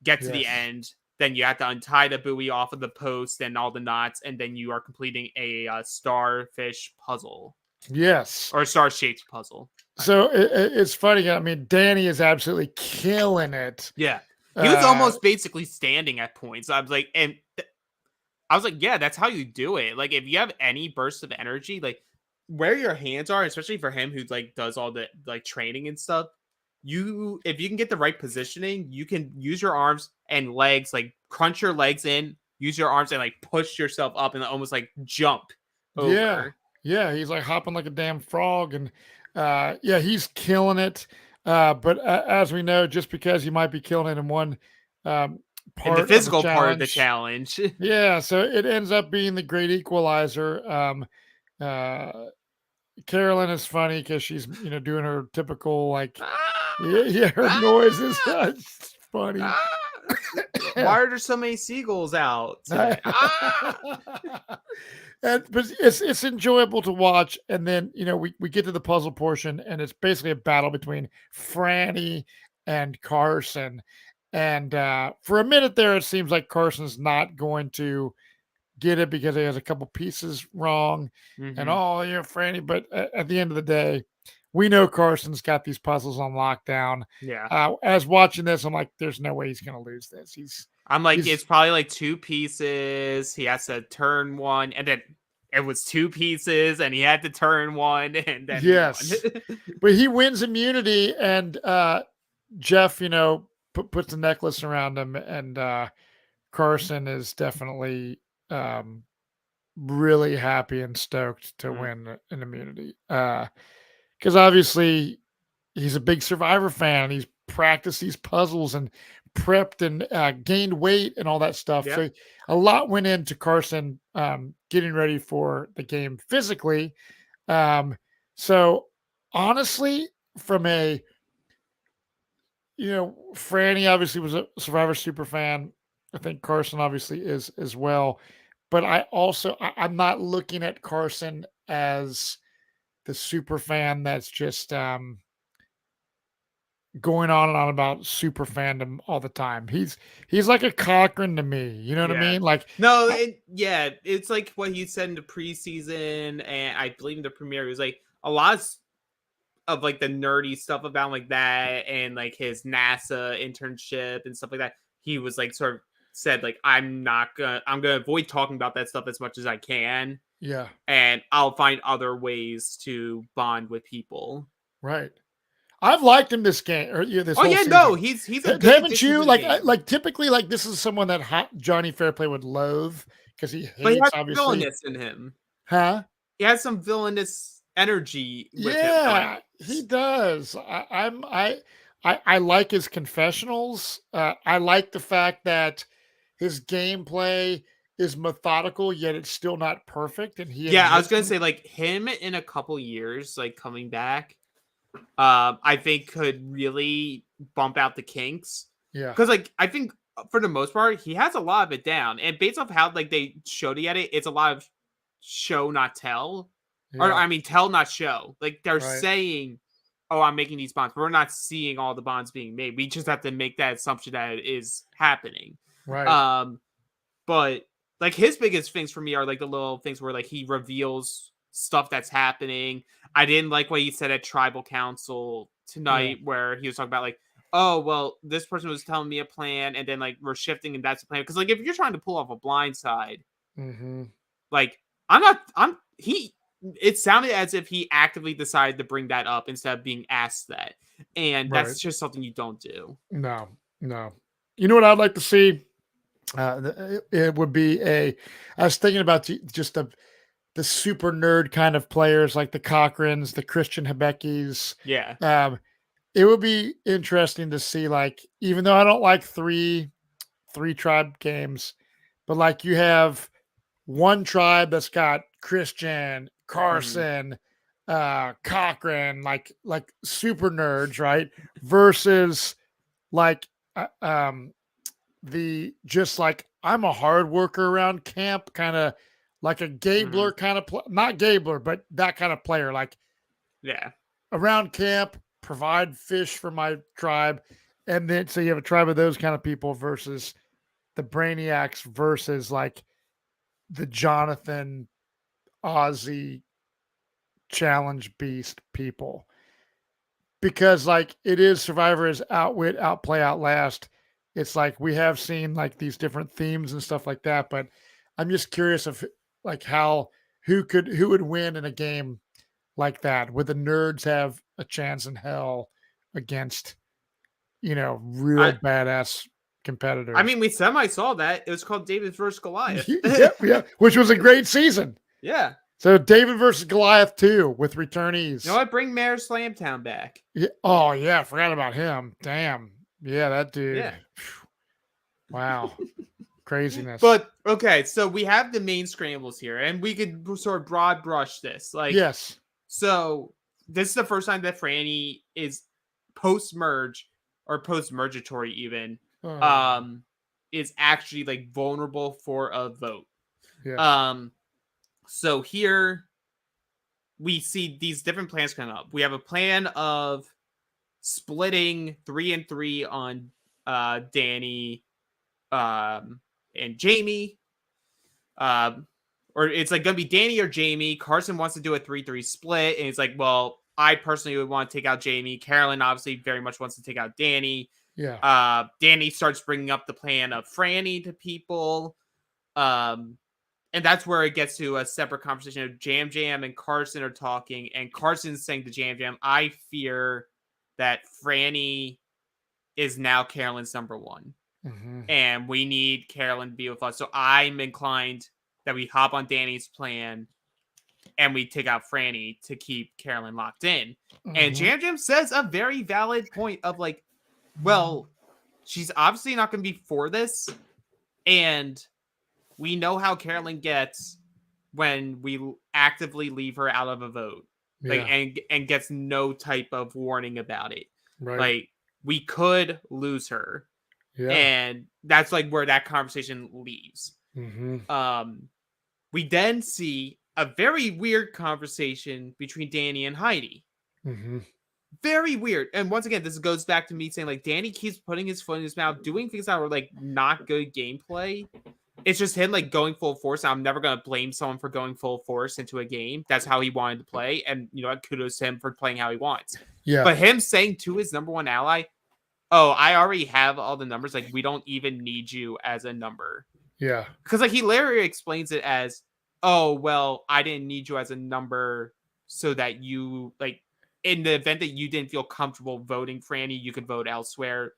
Speaker 2: Get to the end, then you have to untie the buoy off of the post and all the knots, and then you are completing a starfish puzzle.
Speaker 1: Yes,
Speaker 2: or a star-shaped puzzle.
Speaker 1: So it's funny. I mean, Danny is absolutely killing it.
Speaker 2: Yeah, he was almost basically standing at points. I was like, yeah, that's how you do it. Like, if you have any burst of energy, like where your hands are, especially for him who like does all the like training and stuff, if you can get the right positioning, you can use your arms and legs, like crunch your legs in, use your arms and like push yourself up and almost like jump over.
Speaker 1: Yeah, he's like hopping like a damn frog, and he's killing it. But as we know, just because you might be killing it in one part,
Speaker 2: in the physical part of the challenge,
Speaker 1: so it ends up being the great equalizer. Carolyn is funny because she's doing her typical like her noises. It's funny.
Speaker 2: Why are there so many seagulls out today?
Speaker 1: But it's enjoyable to watch, and then we get to the puzzle portion, and it's basically a battle between Franny and Carson. And for a minute there, it seems like Carson's not going to get it because he has a couple pieces wrong, and Franny. But at the end of the day, we know Carson's got these puzzles on lockdown.
Speaker 2: Yeah.
Speaker 1: As watching this, I'm like, there's no way he's going to lose this.
Speaker 2: It's probably like two pieces. He has to turn one, and then it was two pieces, and he had to turn one, and then
Speaker 1: but he wins immunity, and Jeff, puts a necklace around him, and Carson is definitely really happy and stoked to win an immunity, because obviously he's a big Survivor fan, and he's practiced these puzzles and prepped and gained weight and all that stuff. So a lot went into Carson getting ready for the game physically. So honestly, from a Franny obviously was a Survivor super fan. I think Carson obviously is as well. But I'm not looking at Carson as the super fan that's just going on and on about super fandom all the time. He's like a Cochran to me. You know what I mean? Like,
Speaker 2: no, it's like what he said in the preseason, and I believe in the premiere, it was like a lot of like the nerdy stuff about like that, and like his NASA internship and stuff like that. He was like sort of said like, I'm gonna avoid talking about that stuff as much as I can.
Speaker 1: Yeah,
Speaker 2: and I'll find other ways to bond with people.
Speaker 1: Right. I've liked him this game or this.
Speaker 2: Oh yeah,
Speaker 1: season.
Speaker 2: No, he's a good
Speaker 1: haven't you like typically like this is someone that Johnny Fairplay would loathe because he hates,
Speaker 2: but he has
Speaker 1: obviously
Speaker 2: villainous in him.
Speaker 1: Huh?
Speaker 2: He has some villainous energy with him.
Speaker 1: Yeah, he does. I like his confessionals. I like the fact that his gameplay is methodical, yet it's still not perfect. And
Speaker 2: I was gonna say like him in a couple years, like coming back, I think could really bump out the kinks.
Speaker 1: Yeah,
Speaker 2: because like I think for the most part he has a lot of it down, and based off how like they showed it's a lot of show not tell, or I mean tell not show. Like they're saying, "Oh, I'm making these bonds," but we're not seeing all the bonds being made. We just have to make that assumption that it is happening.
Speaker 1: Right.
Speaker 2: But like his biggest things for me are like the little things where like he reveals stuff that's happening. I didn't like what he said at Tribal Council tonight, where he was talking about like, oh, well, this person was telling me a plan, and then like we're shifting, and that's the plan. Because like if you're trying to pull off a blind side, like it sounded as if he actively decided to bring that up instead of being asked that, and that's just something you don't do.
Speaker 1: No. You know what I'd like to see? It would be I was thinking about just the super nerd kind of players like the Cochrans, the Christian Hebeckis.
Speaker 2: Yeah.
Speaker 1: It would be interesting to see, like, even though I don't like three tribe games, but like you have one tribe that's got Christian, Carson, Cochran, like super nerds, right? Versus like the just like I'm a hard worker around camp, kind of like a Gabler kind of not Gabler, but that kind of player, like around camp, provide fish for my tribe. And then so you have a tribe of those kind of people versus the Brainiacs versus like the Jonathan Ozzy challenge beast people. Because like it is Survivor is outwit, outplay, outlast. It's like we have seen like these different themes and stuff like that, but I'm just curious of like who would win in a game like that? Would the nerds have a chance in hell against, real badass competitors?
Speaker 2: I mean, we saw that. It was called David versus Goliath.
Speaker 1: yeah, which was a great season.
Speaker 2: Yeah.
Speaker 1: So David versus Goliath 2 with returnees.
Speaker 2: You know what? Bring Mayor Slamtown back.
Speaker 1: Yeah. Oh yeah, forgot about him. Damn. Yeah, that dude.
Speaker 2: Yeah.
Speaker 1: Wow. Craziness.
Speaker 2: But okay, so we have the main scrambles here, and we could sort of broad brush this. Like,
Speaker 1: yes.
Speaker 2: So this is the first time that Franny is post-merge or post-mergatory even is actually like vulnerable for a vote.
Speaker 1: Yeah.
Speaker 2: So here we see these different plans coming up. We have a plan of splitting 3 and 3 on Danny and Jamie. Or it's like gonna be Danny or Jamie. Carson wants to do a 3-3 split, and it's like, well, I personally would want to take out Jamie. Carolyn obviously very much wants to take out Danny.
Speaker 1: Yeah.
Speaker 2: Danny starts bringing up the plan of Franny to people. And that's where it gets to a separate conversation of Jam Jam and Carson are talking, and Carson's saying to Jam Jam, I fear that Franny is now Carolyn's number one. And we need Carolyn to be with us. So I'm inclined that we hop on Danny's plan and we take out Franny to keep Carolyn locked in. And Jam Jam says a very valid point of like, well, she's obviously not going to be for this. And we know how Carolyn gets when we actively leave her out of a vote. Like, and gets no type of warning about it.
Speaker 1: Right.
Speaker 2: Like, we could lose her.
Speaker 1: Yeah.
Speaker 2: And that's like where that conversation leaves. We then see a very weird conversation between Danny and Heidi. Very weird. And once again, this goes back to me saying like Danny keeps putting his foot in his mouth, doing things that are like not good gameplay. It's just him like going full force. I'm never going to blame someone for going full force into a game. That's how he wanted to play. And, kudos to him for playing how he wants.
Speaker 1: Yeah.
Speaker 2: But him saying to his number one ally, oh, I already have all the numbers. Like, we don't even need you as a number.
Speaker 1: Yeah.
Speaker 2: Because, like, he literally explains it as, oh, well, I didn't need you as a number so that you, like, in the event that you didn't feel comfortable voting Franny, you could vote elsewhere.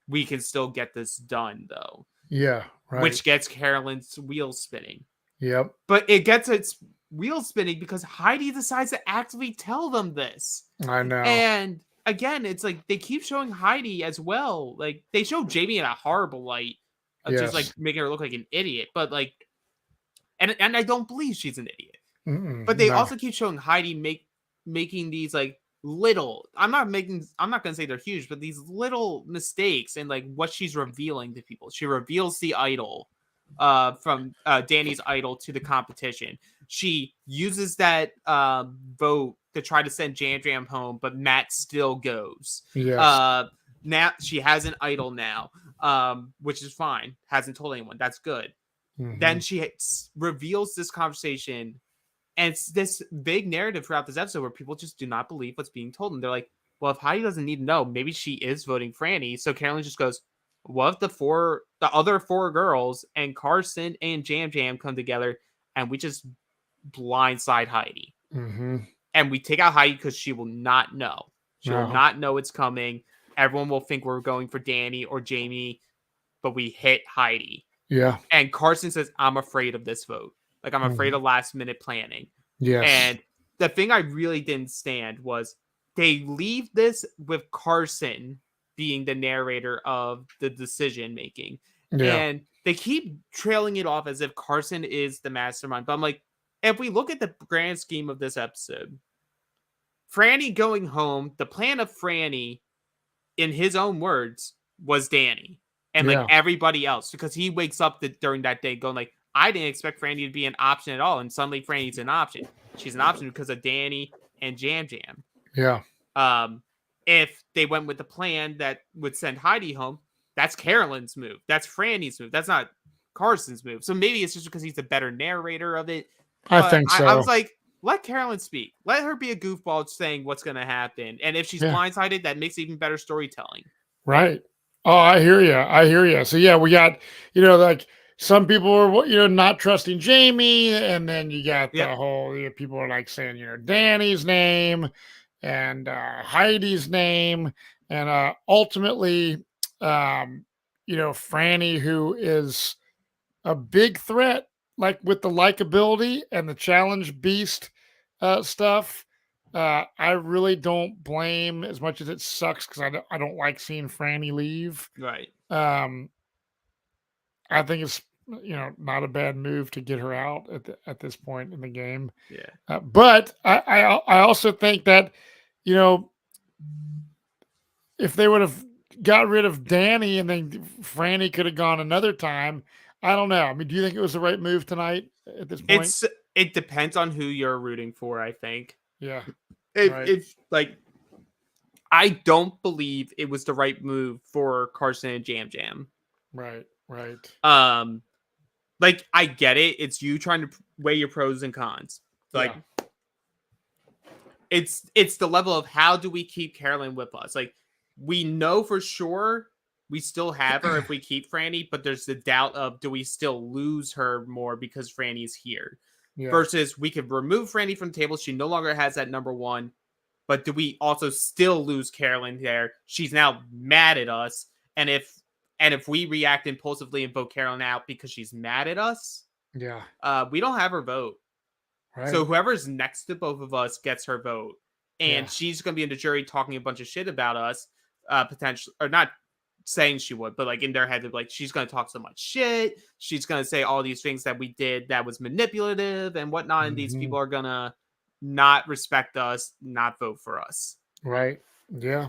Speaker 2: We can still get this done, though.
Speaker 1: Yeah. Right.
Speaker 2: Which gets Carolyn's wheels spinning.
Speaker 1: Yep.
Speaker 2: But it gets its wheels spinning because Heidi decides to actively tell them this.
Speaker 1: I know.
Speaker 2: And again, it's like they keep showing Heidi as well. Like they show Jamie in a horrible light of just like making her look like an idiot. But like, and I don't believe she's an idiot. But they also keep showing Heidi making these like little. I'm not gonna say they're huge, but these little mistakes and like what she's revealing to people. She reveals the idol from Danny's idol to the competition. She uses that vote to try to send Jam Jam home, but Matt still goes.
Speaker 1: Yes.
Speaker 2: Now she has an idol now, which is fine. Hasn't told anyone. That's good. Then she reveals this conversation, and it's this big narrative throughout this episode where people just do not believe what's being told. And they're like, well, if Heidi doesn't need to know, maybe she is voting Franny. So Carolyn just goes, what if the other four girls and Carson and Jam Jam come together and we just blindside Heidi? And we take out Heidi because she will not know. She will not know it's coming. Everyone will think we're going for Danny or Jamie, but we hit Heidi.
Speaker 1: Yeah.
Speaker 2: And Carson says, I'm afraid of this vote. Like, I'm afraid of last minute planning.
Speaker 1: Yes.
Speaker 2: And the thing I really didn't stand was they leave this with Carson being the narrator of the decision making.
Speaker 1: Yeah.
Speaker 2: And they keep trailing it off as if Carson is the mastermind. But I'm like, if we look at the grand scheme of this episode, Franny going home, the plan of Franny, in his own words, was Danny and like
Speaker 1: Yeah.
Speaker 2: everybody else, because he wakes up during that day going like, I didn't expect Franny to be an option at all, and suddenly Franny's an option. She's an option because of Danny and Jam Jam.
Speaker 1: Yeah.
Speaker 2: If they went with the plan that would send Heidi home, that's Carolyn's move. That's Franny's move. That's not Carson's move. So maybe it's just because he's the better narrator of it.
Speaker 1: I
Speaker 2: But
Speaker 1: think so.
Speaker 2: I was like, let Carolyn speak. Let her be a goofball saying what's going to happen. And if she's blindsided, that makes even better storytelling.
Speaker 1: Right. Oh, I hear you. I hear you. So yeah, we got, like some people were, not trusting Jamie, and then you got the whole, people are like saying, Danny's name and Heidi's name, and ultimately, Franny, who is a big threat, like with the likability and the challenge beast stuff. I really don't blame, as much as it sucks, because I don't like seeing Franny leave.
Speaker 2: Right.
Speaker 1: I think it's not a bad move to get her out at this point in the game.
Speaker 2: Yeah.
Speaker 1: But I also think that if they would have got rid of Danny and then Franny could have gone another time, I don't know. I mean, do you think it was the right move tonight at this point?
Speaker 2: It depends on who you're rooting for, I think.
Speaker 1: Yeah.
Speaker 2: If like, I don't believe it was the right move for Carson and Jam Jam.
Speaker 1: Right.
Speaker 2: Like, I get it. It's you trying to weigh your pros and cons. Like, it's the level of how do we keep Carolyn with us? Like, we know for sure we still have her if we keep Franny, but there's the doubt of, do we still lose her more because Franny's here? Yeah. Versus we could remove Franny from the table. She no longer has that number one. But do we also still lose Carolyn there? She's now mad at us. And if we react impulsively and vote Carolyn out because she's mad at us, we don't have her vote. Right. So whoever's next to both of us gets her vote. And she's going to be in the jury talking a bunch of shit about us, potentially, or not saying she would, but like in their head, like, she's going to talk so much shit. She's going to say all these things that we did that was manipulative and whatnot. Mm-hmm. And these people are going to not respect us, not vote for us.
Speaker 1: Right. Yeah.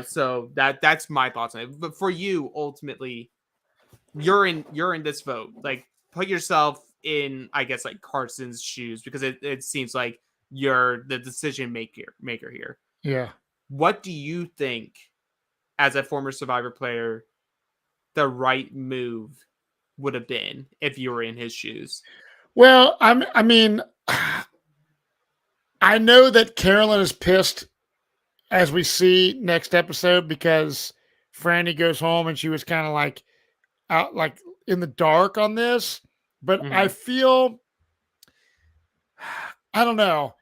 Speaker 2: So that's my thoughts on it. But for you, ultimately, you're in this vote. Like, put yourself in, I guess, like Carson's shoes, because it seems like you're the decision maker here.
Speaker 1: Yeah.
Speaker 2: What do you think, as a former Survivor player, the right move would have been if you were in his shoes?
Speaker 1: Well, I mean, I know that Carolyn is pissed, as we see next episode, because Franny goes home and she was kind of like out, like in the dark on this. But I feel, I don't know.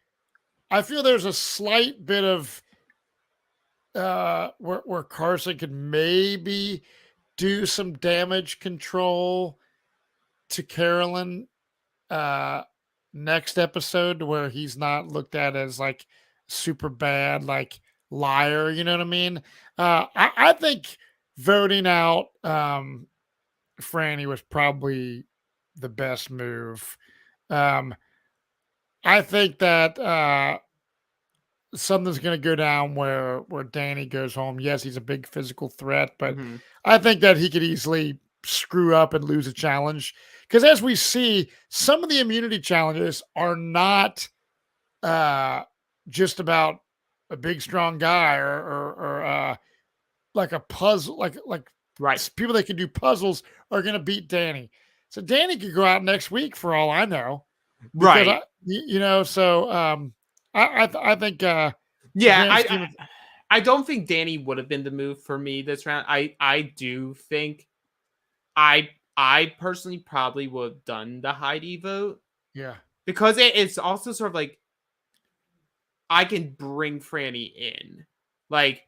Speaker 1: I feel there's a slight bit of where Carson could maybe do some damage control to Carolyn next episode, where he's not looked at as like super bad, like liar, you know what I mean? I think voting out Franny was probably the best move. I think that something's going to go down where Danny goes home. Yes, he's a big physical threat, but I think that he could easily screw up and lose a challenge. Because as we see, some of the immunity challenges are not just about a big, strong guy or like a puzzle, like
Speaker 2: right.
Speaker 1: People that can do puzzles are going to beat Danny. So Danny could go out next week for all I know.
Speaker 2: Right.
Speaker 1: I think
Speaker 2: I don't think Danny would have been the move for me this round. I do think I personally probably would have done the Heidi vote.
Speaker 1: Yeah.
Speaker 2: Because it's also sort of like, I can bring Franny in. Like,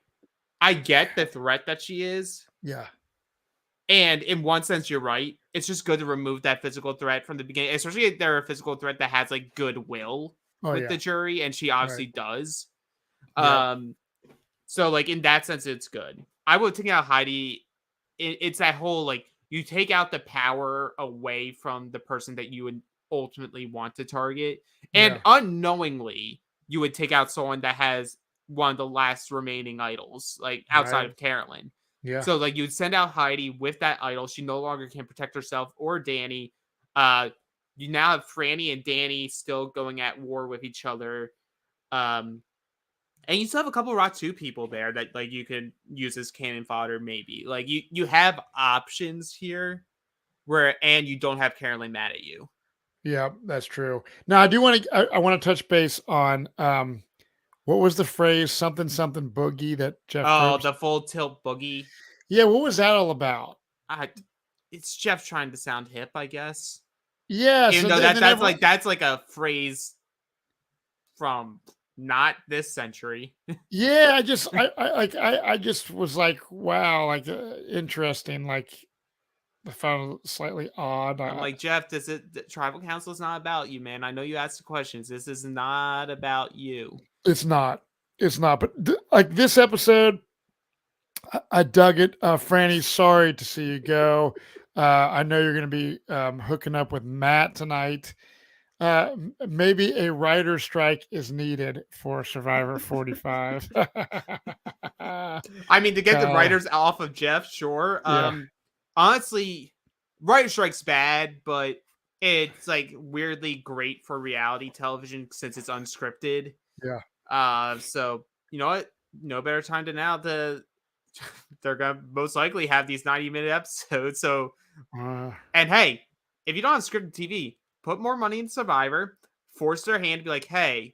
Speaker 2: I get the threat that she is.
Speaker 1: Yeah.
Speaker 2: And in one sense, you're right. It's just good to remove that physical threat from the beginning, especially if they're a physical threat that has like goodwill with the jury, and she obviously does.
Speaker 1: Yep.
Speaker 2: So like in that sense, it's good. I would take out Heidi. It's that whole like you take out the power away from the person that you would ultimately want to target, and
Speaker 1: Yeah.
Speaker 2: unknowingly you would take out someone that has one of the last remaining idols, like outside
Speaker 1: Right.
Speaker 2: of Carolyn.
Speaker 1: Yeah.
Speaker 2: So like you'd send out Heidi with that idol. She no longer can protect herself or Danny. You now have Franny and Danny still going at war with each other. And you still have a couple Ratu people there that like you could use as cannon fodder, maybe. Like you have options here and you don't have Carolyn mad at you.
Speaker 1: Yeah, that's true. Now I do want to I want to touch base on what was the phrase something something boogie that Jeff
Speaker 2: Oh,
Speaker 1: Probst.
Speaker 2: the full tilt boogie.
Speaker 1: Yeah, what was that all about?
Speaker 2: It's Jeff trying to sound hip, I guess.
Speaker 1: Yeah,
Speaker 2: Even
Speaker 1: so
Speaker 2: though
Speaker 1: then
Speaker 2: that's like a phrase from not this century.
Speaker 1: Yeah, I just was like, wow, like interesting. Like I found it slightly odd.
Speaker 2: I'm like, Jeff, the tribal council is not about you, man. I know you asked the questions. This is not about you.
Speaker 1: It's not. It's not. But like this episode, I dug it. Franny, sorry to see you go. I know you're going to be hooking up with Matt tonight. Maybe a writer strike is needed for Survivor 45.
Speaker 2: I mean, to get the writers off of Jeff, sure.
Speaker 1: Yeah.
Speaker 2: Honestly, writer strike's bad, but it's like weirdly great for reality television since it's unscripted.
Speaker 1: Yeah.
Speaker 2: So you know what? No better time to now to they're gonna most likely have these 90-minute episodes. So and hey, if you don't have scripted TV, put more money in Survivor, force their hand to be like, hey,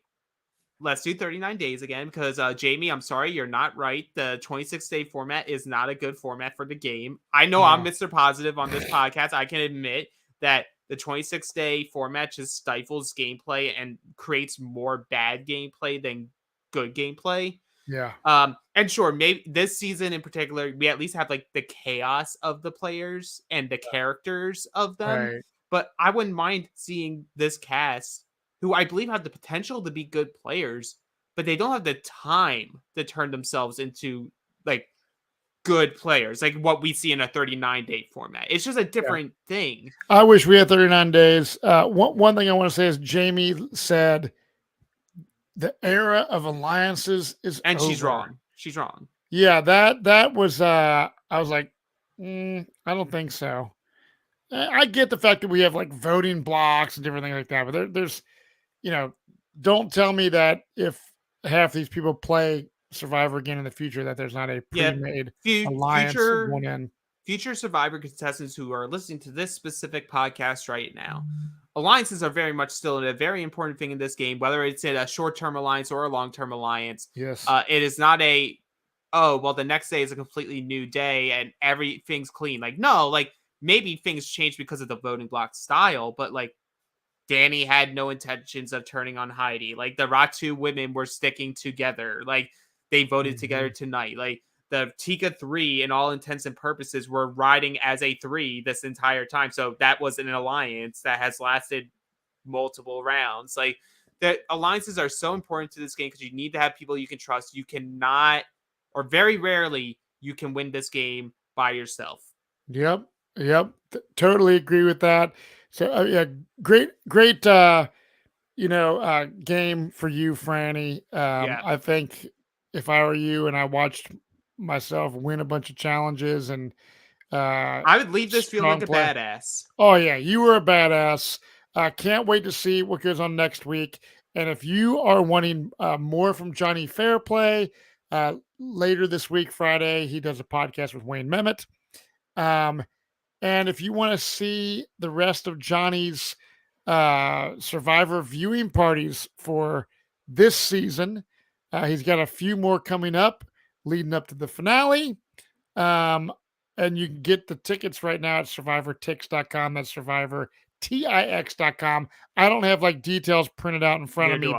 Speaker 2: let's do 39 days again because Jamie, I'm sorry, you're not right. The 26-day format is not a good format for the game. I know I'm Mr. Positive on this podcast. I can admit that the 26-day format just stifles gameplay and creates more bad gameplay than good gameplay.
Speaker 1: Yeah.
Speaker 2: And sure, maybe this season in particular, we at least have like the chaos of the players and the characters of them.
Speaker 1: Right.
Speaker 2: But I wouldn't mind seeing this cast, who I believe have the potential to be good players, but they don't have the time to turn themselves into like good players, like what we see in a 39-day format. It's just a different thing.
Speaker 1: I wish we had 39 days. One thing I want to say is Jamie said the era of alliances is
Speaker 2: and
Speaker 1: over.
Speaker 2: She's wrong. She's wrong.
Speaker 1: Yeah, that was I was like, I don't think so. I get the fact that we have like voting blocks and different things like that, but there's, don't tell me that if half these people play Survivor again in the future, that there's not a pre-made alliance going in.
Speaker 2: Future Survivor contestants who are listening to this specific podcast right now, alliances are very much still a very important thing in this game, whether it's in a short-term alliance or a long-term alliance.
Speaker 1: Yes.
Speaker 2: It is not the next day is a completely new day and everything's clean. Like, no, like maybe things changed because of the voting block style, but like Danny had no intentions of turning on Heidi. Like the Ratu women were sticking together. Like they voted together tonight. Like the Tika 3, in all intents and purposes, were riding as a 3 this entire time. So that was an alliance that has lasted multiple rounds. Like the alliances are so important to this game because you need to have people you can trust. You cannot, or very rarely, you can win this game by yourself.
Speaker 1: Yep. Totally agree with that. So yeah, great game for you, Franny. I think if I were you and I watched myself win a bunch of challenges and
Speaker 2: I would leave this feeling like a badass.
Speaker 1: Oh yeah, you were a badass. Can't wait to see what goes on next week. And if you are wanting more from Johnny Fairplay, later this week, Friday, he does a podcast with Wayne Memmott. And if you want to see the rest of Johnny's Survivor viewing parties for this season, he's got a few more coming up leading up to the finale. And you can get the tickets right now at survivortix.com. That's survivortix.com. I don't have like details printed out in front of me,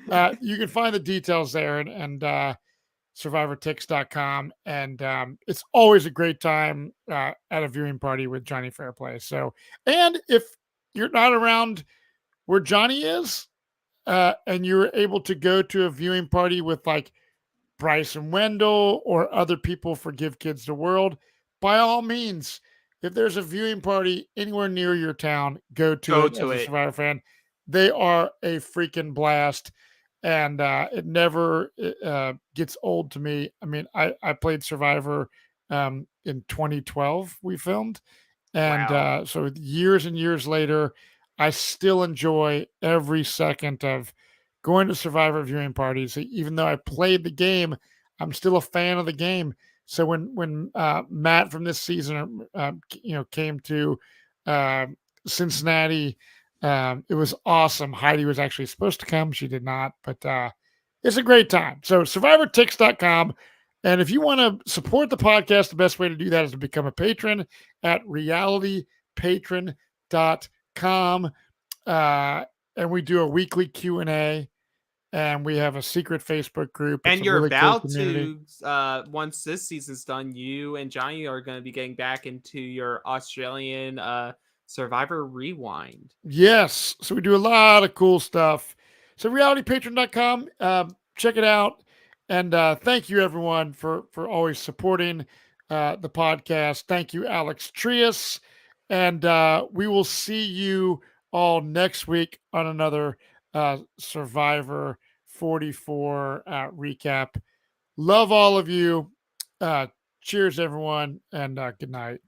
Speaker 1: but you can find the details there. And survivortix.com. And it's always a great time at a viewing party with Johnny Fairplay. So, and if you're not around where Johnny is, and you're able to go to a viewing party with like Bryce and Wendell or other people for Give Kids the World, by all means, if there's a viewing party anywhere near your town, go to it as a Survivor fan. They are a freaking blast. And it never gets old to me. I mean, I played Survivor in 2012, we filmed. And so years and years later, I still enjoy every second of going to Survivor viewing parties. Even though I played the game, I'm still a fan of the game. So when Matt from this season, came to Cincinnati, it was awesome. Heidi was actually supposed to come; she did not, but it's a great time. So SurvivorTix.com. And if you want to support the podcast, the best way to do that is to become a patron at realitypatron.com. And we do a weekly Q&A, and we have a secret Facebook group.
Speaker 2: It's and you're really about cool to, once this season's done, you and Johnny are going to be getting back into your Australian Survivor Rewind.
Speaker 1: Yes. So we do a lot of cool stuff. So realitypatron.com, check it out. And thank you, everyone, for always supporting the podcast. Thank you, Alex Trias. And we will see you all next week on another Survivor 44 recap. Love all of you. Cheers, everyone, and good night.